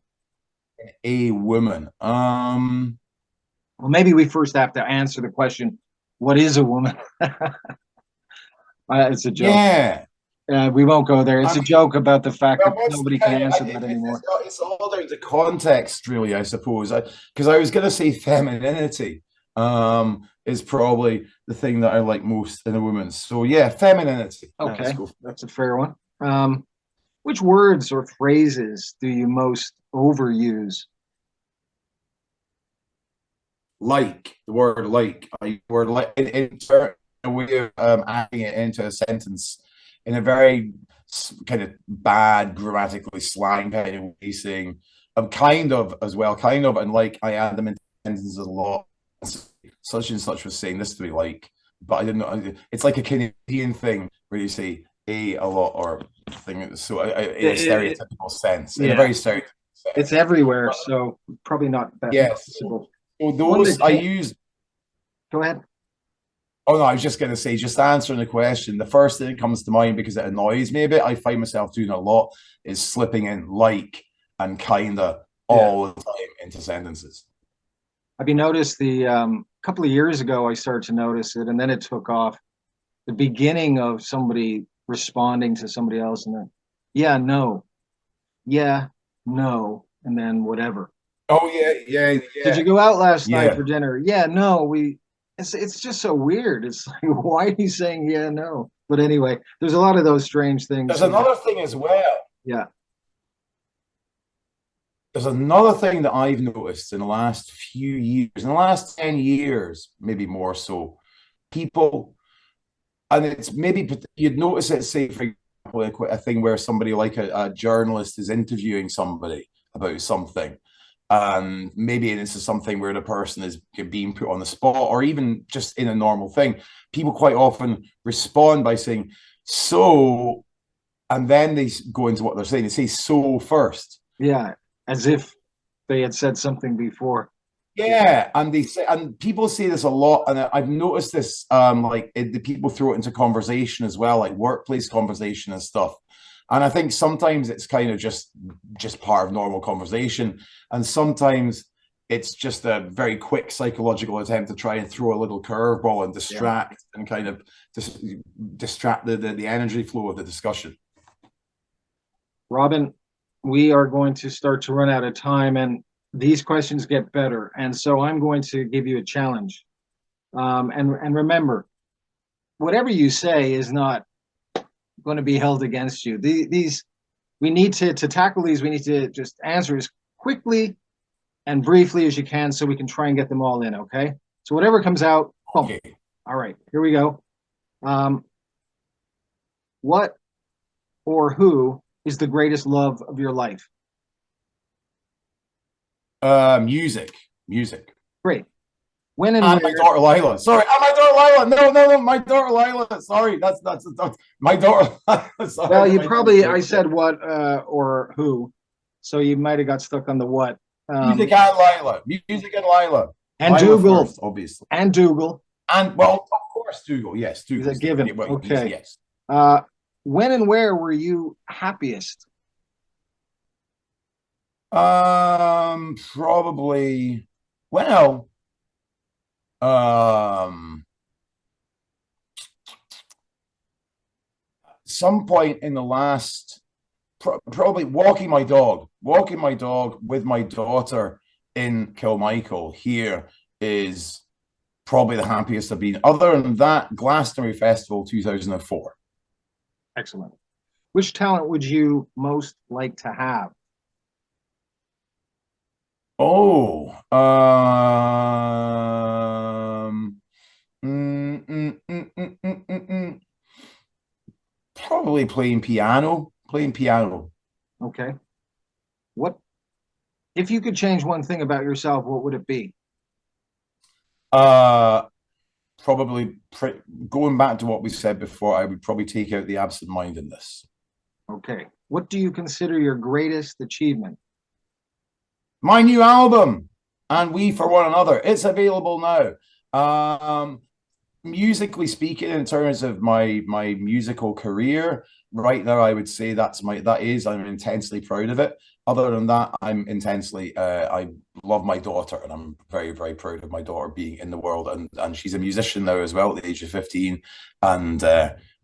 A woman. Well, maybe we first have to answer the question, what is a woman? It's a joke. Yeah. We won't go there. It's a joke about the fact that what's nobody can answer that anymore. It's all down to context, really, I suppose. Because I was going to say femininity is probably the thing that I like most in a woman. So yeah, femininity. Okay, that's a fair one. Which words or phrases do you most overuse? Like, the word like. Word like in a way of adding it into a sentence in a very kind of bad, grammatically slang kind of way, saying kind of as well, kind of, and like I add them into sentences a lot. Such and such was saying this to me, like, but I didn't know. It's like a Canadian thing where you say a lot or thing. So in a stereotypical sense, in a very stereotypical sense. It's everywhere, so probably not that possible. So those I use. Go ahead. Oh no, I was just going to say, just answering the question, the first thing that comes to mind, because it annoys me a bit, I find myself doing a lot, is slipping in like and kinda all the time into sentences. Have you noticed the couple of years ago I started to notice it, and then it took off. The beginning of somebody responding to somebody else, and then yeah, no, and then whatever. Oh yeah. Did you go out last night for dinner? Yeah, no, it's just so weird. It's like, why are you saying yeah, no? But anyway, there's a lot of those strange things. There's another thing as well. Yeah. There's another thing that I've noticed in the last few years, in the last 10 years, maybe more so, people, and it's maybe you'd notice it, say, for example, a thing where somebody like a journalist is interviewing somebody about something. And maybe this is something where the person is being put on the spot, or even just in a normal thing. People quite often respond by saying so, and then they go into what they're saying. They say so first. Yeah, as if they had said something before. Yeah, and they say, and people say this a lot, and I've noticed this. The people throw it into conversation as well, like workplace conversation and stuff. And I think sometimes it's kind of just part of normal conversation. And sometimes it's just a very quick psychological attempt to try and throw a little curveball and distract and kind of distract the energy flow of the discussion. Robin, we are going to start to run out of time, and these questions get better. And so I'm going to give you a challenge. And remember, whatever you say is not going to be held against you. These we need to tackle these. We need to just answer as quickly and briefly as you can, so we can try and get them all in. Okay. So whatever comes out. Boom. Okay. All right. Here we go. What or who is the greatest love of your life? Music. Great. When and my daughter Lila. Sorry, my daughter Lila. No, my daughter Lila. Sorry, that's my daughter. Sorry, well, you probably I said what or who, so you might have got stuck on the what. Music and Lila. Music and Lila. And Lila Dougal, first, obviously. And Dougal. And well, of course, Dougal. Yes, Dougal. Is a given. Well, okay. Yes. When and where were you happiest? Probably. Well. Some point in the last, probably walking my dog with my daughter in Kilmichael here is probably the happiest I've been. Other than that, Glastonbury Festival 2004. Excellent. Which talent would you most like to have? probably playing piano. Playing piano. Okay. What if you could change one thing about yourself, what would it be? Uh, probably going back to what we said before, I would probably take out the absent-mindedness. Okay. What do you consider your greatest achievement? My new album, And We for One Another. It's available now. Musically speaking, in terms of my musical career, right now, I would say I'm intensely proud of it. Other than that, I love my daughter, and I'm very, very proud of my daughter being in the world. And she's a musician now as well at the age of 15. And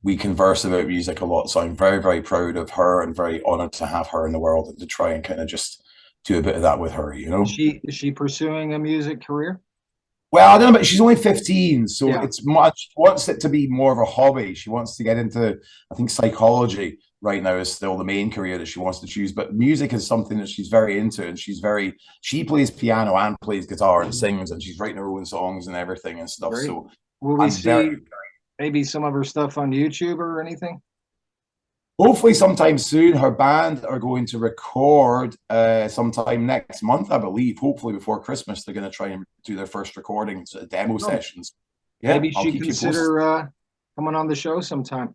we converse about music a lot. So I'm very, very proud of her and very honored to have her in the world and to try and kind of just do a bit of that with her, you know? Is she pursuing a music career? Well, I don't know, but she's only 15, so Yeah. it's much. She wants it to be more of a hobby. She wants to get into, I think, psychology right now is still the main career that she wants to choose. But music is something that she's very into, and she plays piano and plays guitar and sings, and she's writing her own songs and everything and stuff. Great. So Will we I'm see maybe some of her stuff on YouTube or anything? hopefully sometime soon. Her band are going to record sometime next month, I believe. Hopefully before Christmas, they're going to try and do their first recordings, demo sessions. Yeah, Maybe I'll she keep you consider coming on the show sometime.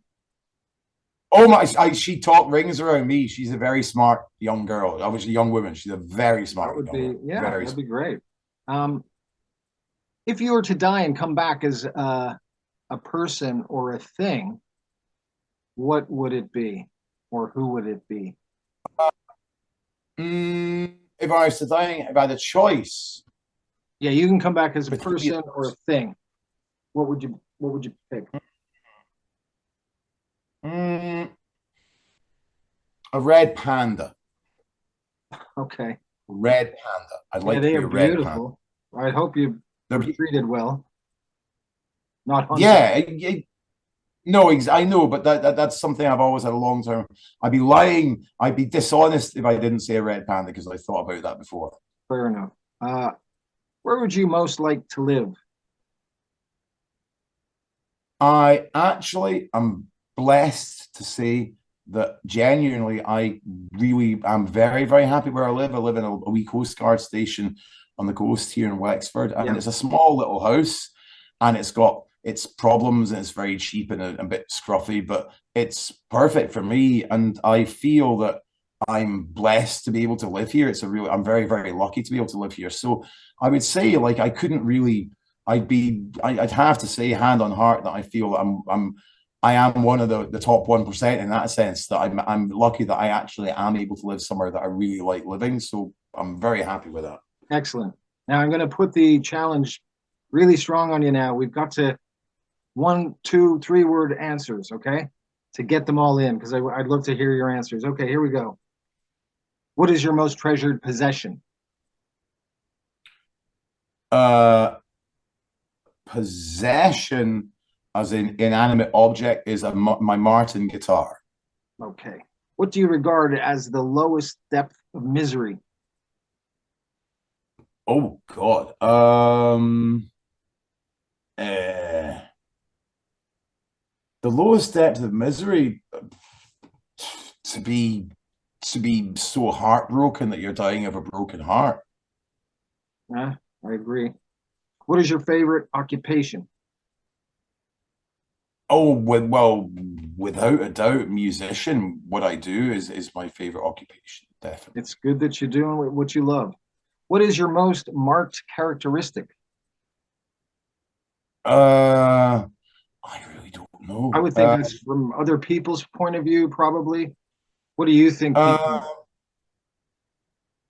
Oh my! She taught rings around me. She's a very smart young girl. Obviously, young woman. She's a very smart. That would young be woman. yeah, Very that'd be great. If you were to die and come back as a person or a thing, what would it be, or who would it be? If I was to die, if I had a choice, Yeah, you can come back as a Between- person or a thing. What would you pick? a red panda. Okay. Red panda. I'd like Yeah, to they be are a red panda. beautiful. I hope you They're, were treated well. Not hunted. yeah, no, I know, but that's something I've always had a long term. I'd be lying. I'd be dishonest if I didn't say a red panda because I thought about that before. Fair enough. Where would you most like to live? I actually am blessed to say that genuinely, I really am very, very happy where I live. I live in a wee Coast Guard station on the coast here in Wexford, and it's a small little house, and it's got its problems, and it's very cheap and a bit scruffy, but it's perfect for me, and I feel that I'm blessed to be able to live here. I'm very, very lucky to be able to live here. So I would say, like, I couldn't really. I'd have to say, hand on heart, that I feel I am one of the top 1% in that sense. That I'm lucky that I actually am able to live somewhere that I really like living. So I'm very happy with that. Excellent. Now I'm going to put the challenge really strong on you now. We've got to 1, 2, 3 word answers, okay? To get them all in, because I'd love to hear your answers. Okay, here we go. What is your most treasured possession? Possession, as in inanimate object, is my Martin guitar. Okay. What do you regard as the lowest depth of misery? Oh God. The lowest depth of misery, to be so heartbroken that you're dying of a broken heart. Yeah, I agree. What is your favorite occupation? Oh, well, without a doubt, musician. What I do is my favorite occupation, definitely. It's good that you're doing what you love. What is your most marked characteristic? I really don't know. I would think that's from other people's point of view, probably. What do you think people?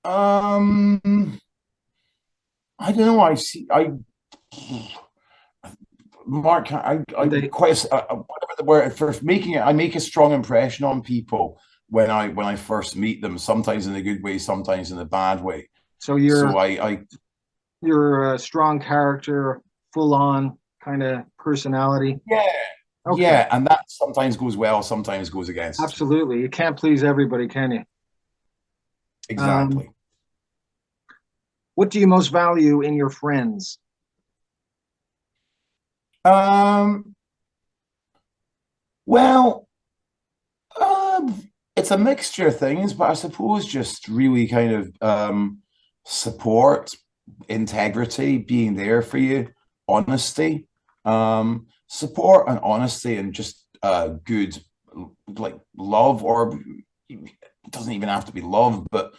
I don't know. Mark, I quite whatever the word for making it. I make a strong impression on people when I first meet them. Sometimes in a good way, sometimes in a bad way. So you're a strong character, full on kind of personality. Yeah, Okay. yeah, and that sometimes goes well, sometimes goes against. Absolutely, you can't please everybody, can you? Exactly. What do you most value in your friends? Well, It's a mixture of things, but I suppose just really kind of support, integrity, being there for you, honesty, support and honesty, and just good, like love, or it doesn't even have to be love, but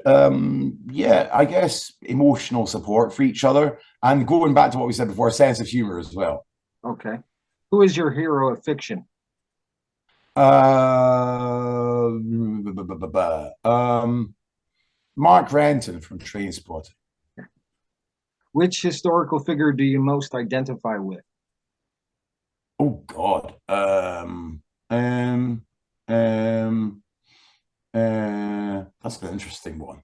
yeah, I guess emotional support for each other, and going back to what we said before, a sense of humor as well. Okay. Who is your hero of fiction? Mark Renton from Trainspotting. Which historical figure do you most identify with? Oh God. That's an interesting one.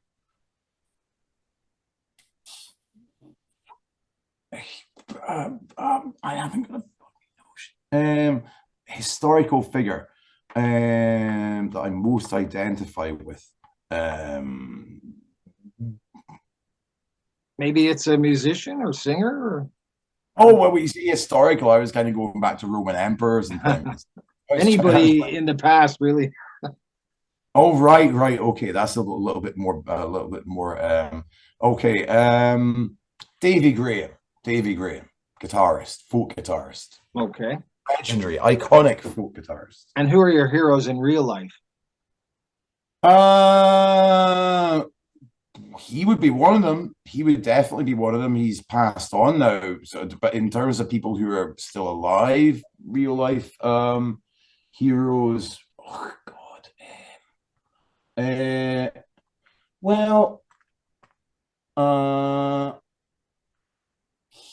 I haven't got a notion. Historical figure that I most identify with. Maybe it's a musician or singer or Oh, well, we see historical. I was kind of going back to Roman emperors and things. anybody in the past, really. Oh, right, right. Okay, that's a little bit more, okay. Davy Graham, guitarist, folk guitarist, Okay. legendary, iconic folk guitarist. And who are your heroes in real life? He would be one of them. He would definitely be one of them. He's passed on now. So, but in terms of people who are still alive, real life heroes, oh God. Well,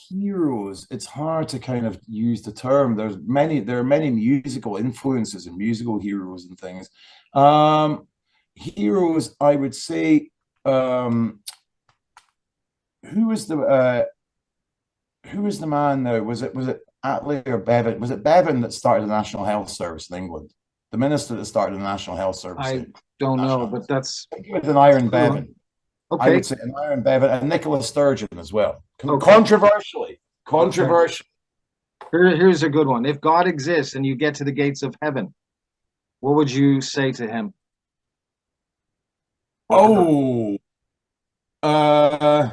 heroes. It's hard to kind of use the term. There are many musical influences and musical heroes and things. Heroes, I would say. Who was the man now? Was it Attlee or Bevan? Was it Bevan that started the National Health Service in England? The minister that started the National Health Service. I don't know, but that's with an Iron Bevan. Okay. I would say an Iron Bevan and Nicola Sturgeon as well. Okay. Controversially. Okay. Here's a good one. If God exists and you get to the gates of heaven, what would you say to him? Oh, hmm.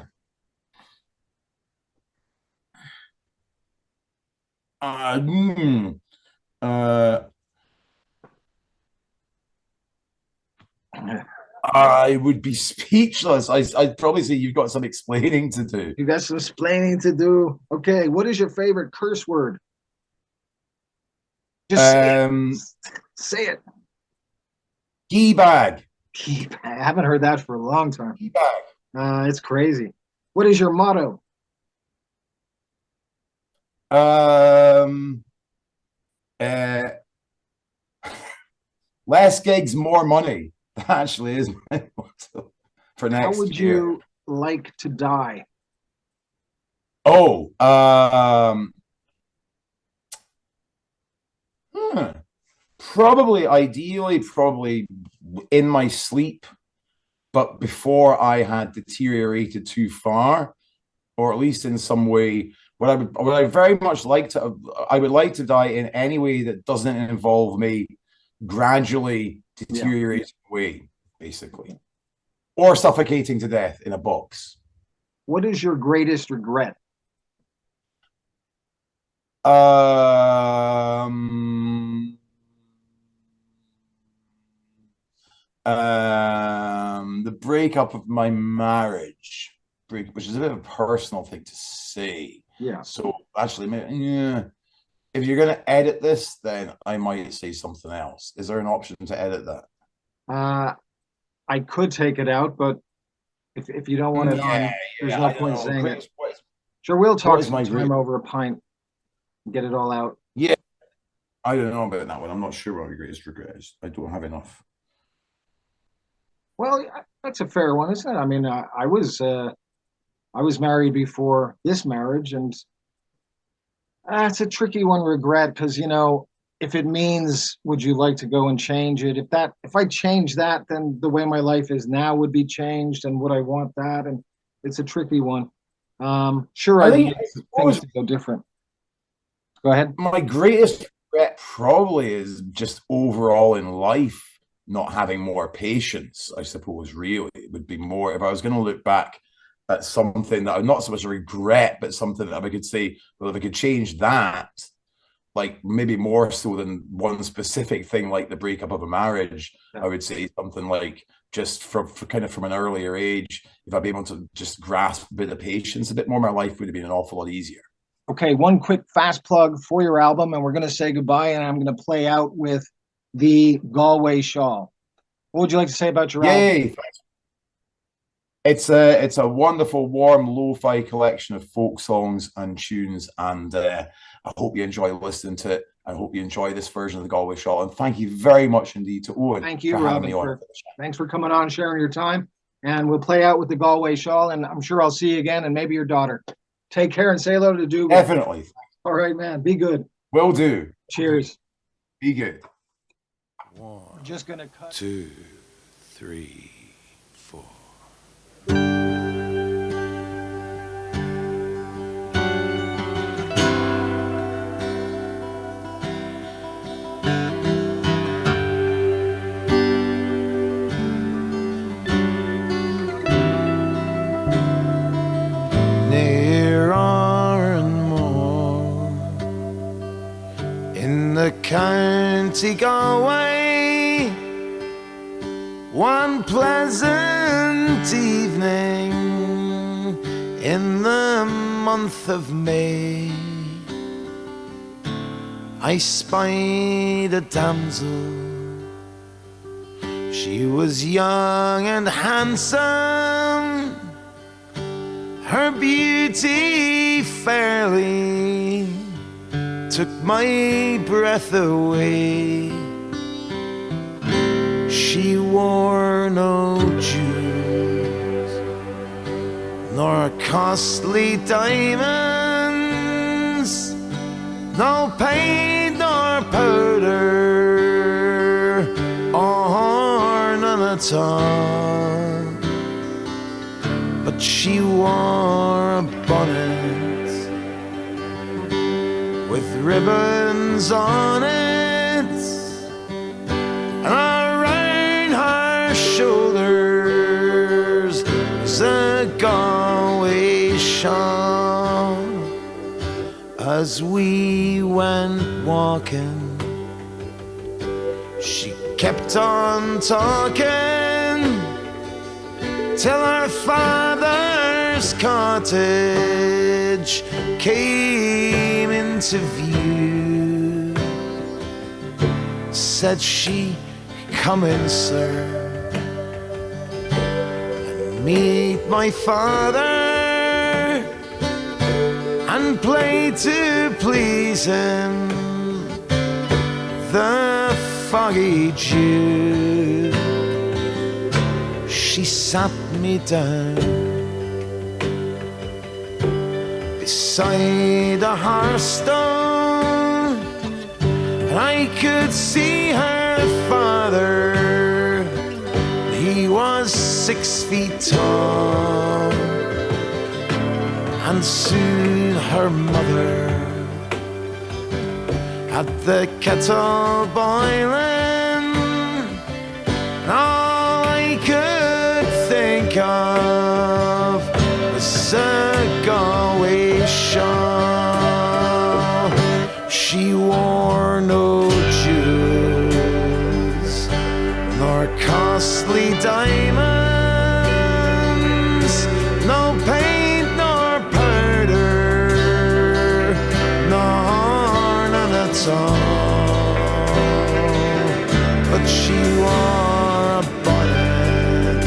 I would be speechless. I'd probably say you've got some explaining to do. You got some explaining to do. Okay, what is your favorite curse word? Just say it. Key bag. I haven't heard that for a long time. Key bag. It's crazy. What is your motto? Less gigs, more money. That actually is my motto for next year. How would you like to die? Oh, ideally, probably in my sleep, but before I had deteriorated too far, or at least in some way. What I very much like to, I would like to die in any way that doesn't involve me gradually deteriorating away, basically, or suffocating to death in a box. What is your greatest regret? The breakup of my marriage, which is a bit of a personal thing to say. Yeah. So actually, yeah. If you're going to edit this, then I might say something else. Is there an option to edit that? I could take it out, but if you don't want it on, there's no point saying it. Sure, we'll talk sometime over a pint and get it all out. Yeah. I don't know about that one. I'm not sure what my greatest regret is. I don't have enough. Well, that's a fair one, isn't it? I mean, I was married before this marriage, and it's a tricky one, regret, because if it means would you like to go and change it? If I change that, then the way my life is now would be changed, and would I want that? And it's a tricky one. Sure, I think things to go different. Go ahead. My greatest regret probably is just overall in life not having more patience, I suppose. Really, it would be more if I was going to look back at something that I'm not so much a regret, but something that I could say, well, if I could change that, like maybe more so than one specific thing like the breakup of a marriage, I would say something like just from an earlier age, if I'd be able to just grasp a bit of patience a bit more, my life would have been an awful lot easier. Okay, one quick fast plug for your album, and we're going to say goodbye, and I'm going to play out with the Galway Shawl. What would you like to say about your album? It's a wonderful, warm, lo-fi collection of folk songs and tunes, and I hope you enjoy listening to it. I hope you enjoy this version of the Galway Shawl, and thank you very much indeed to Owen. Thank you, Robin. Thanks for coming on, sharing your time, and we'll play out with the Galway Shawl, and I'm sure I'll see you again, and maybe your daughter. Take care and say hello to Dougal. Definitely. All right, man. Be good. Will do. Cheers. Be good. 1, just gonna cut. 2, 3, 4. County Galway, one pleasant evening in the month of May, I spied a damsel. She was young and handsome, her beauty fairly took my breath away. She wore no jewels, nor costly diamonds, no paint nor powder, or none at all. But she wore a bonnet with ribbons on it, and around her shoulders was a Galway shawl. As we went walking, she kept on talking till our father's cottage came into view. Said she, "Come in, sir, and meet my father, and play to please him the foggy Jew." She sat me down beside a hearthstone, and I could see her father. He was 6 feet tall, and soon her mother had the kettle boiling, and all I could think of was a Galway shawl. She wore no jewels, nor costly diamonds, no paint nor powder, nor none at all. But she wore a bonnet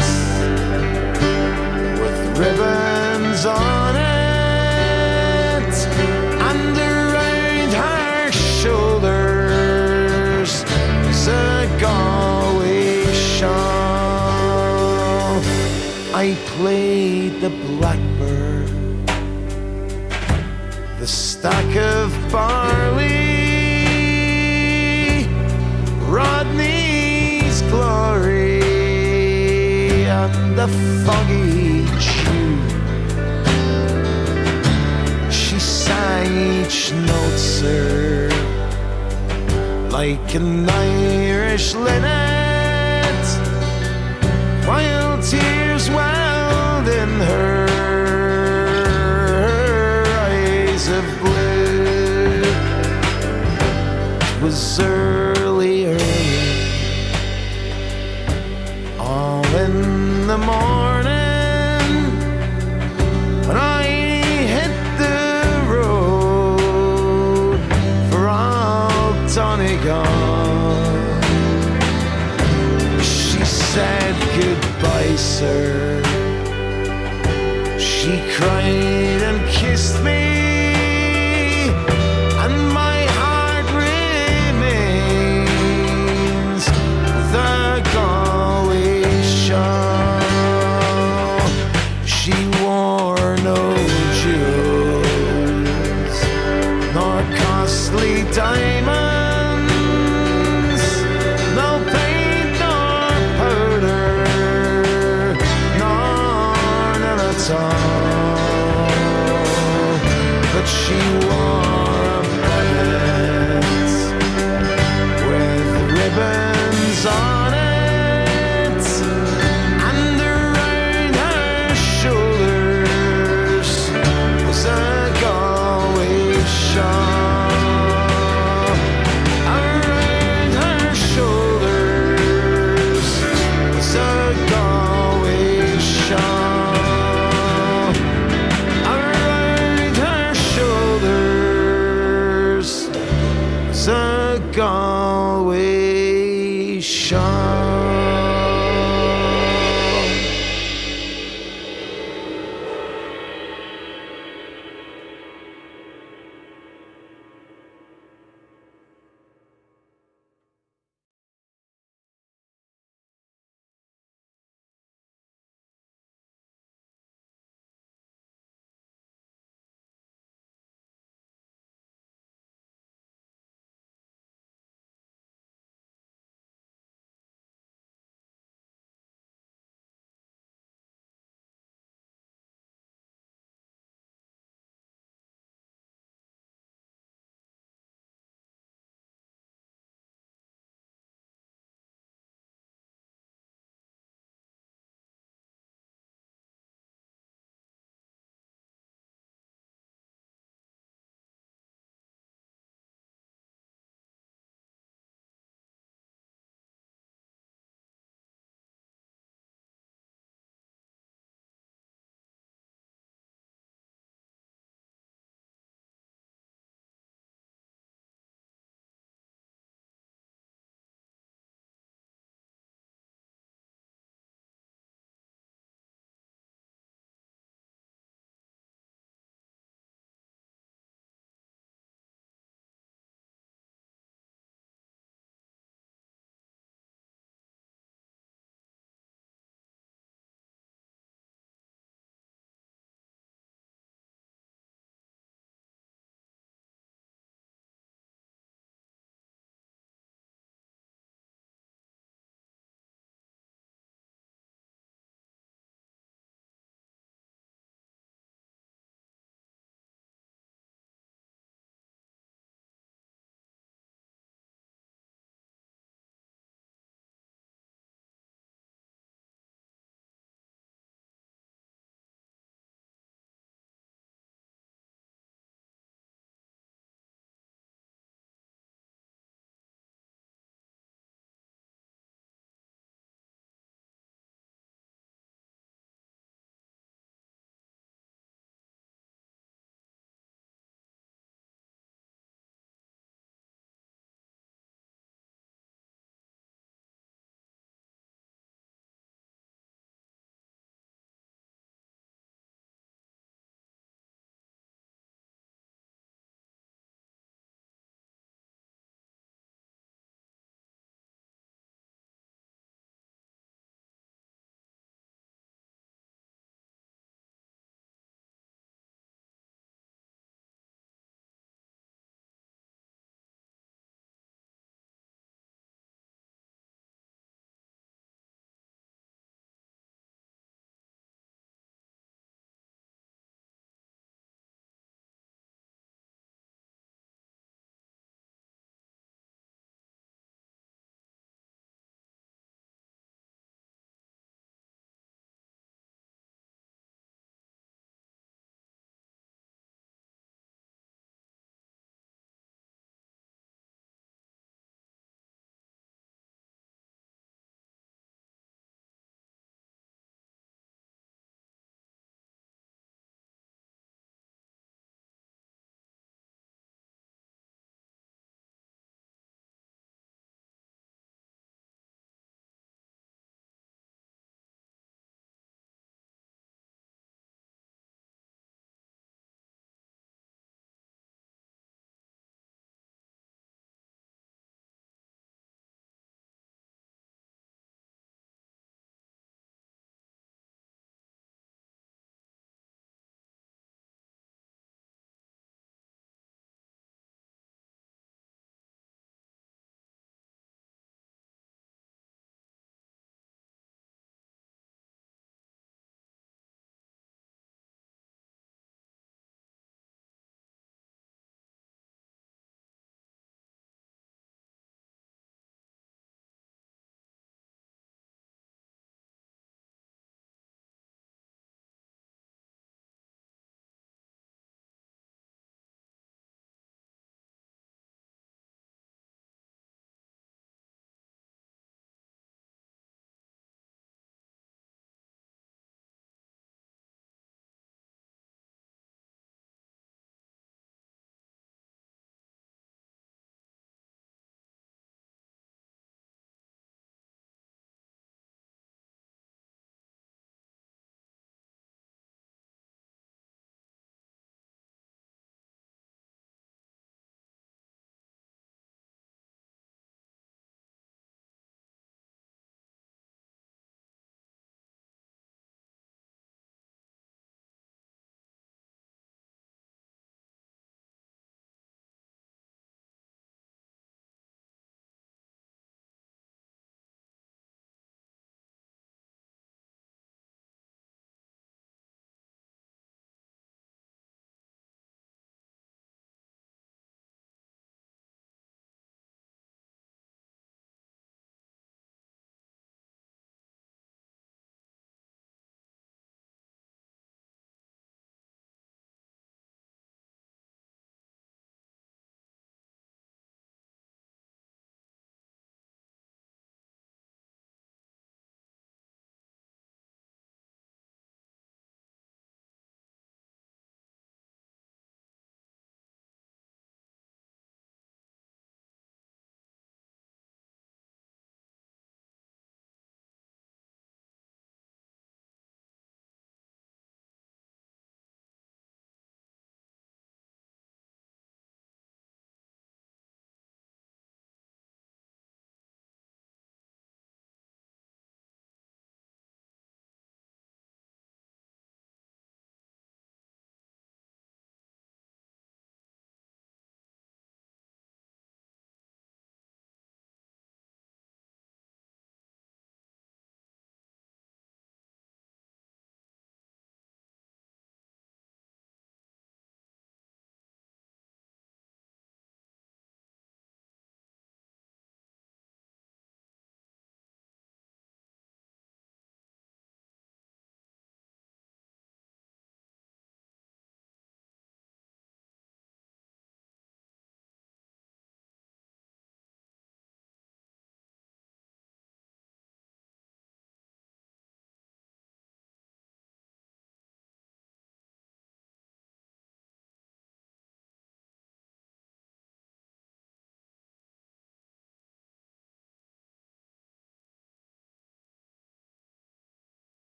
with ribbons on it, and around her shoulders was a Galway shawl. I played the blackbird, the stack of barley, Rodney's glory, and the foggy Jew. She sang each note, sir, like an Irish linnet, while tears welled in her eyes of blue. It was early, all in the morning, when I hit the road for old Donegal. She said goodbye, sir. She cried and kissed me, and my heart remains with a Galway shawl. She wore no jewels nor costly diamonds, no paint nor powder, nor none at all. But she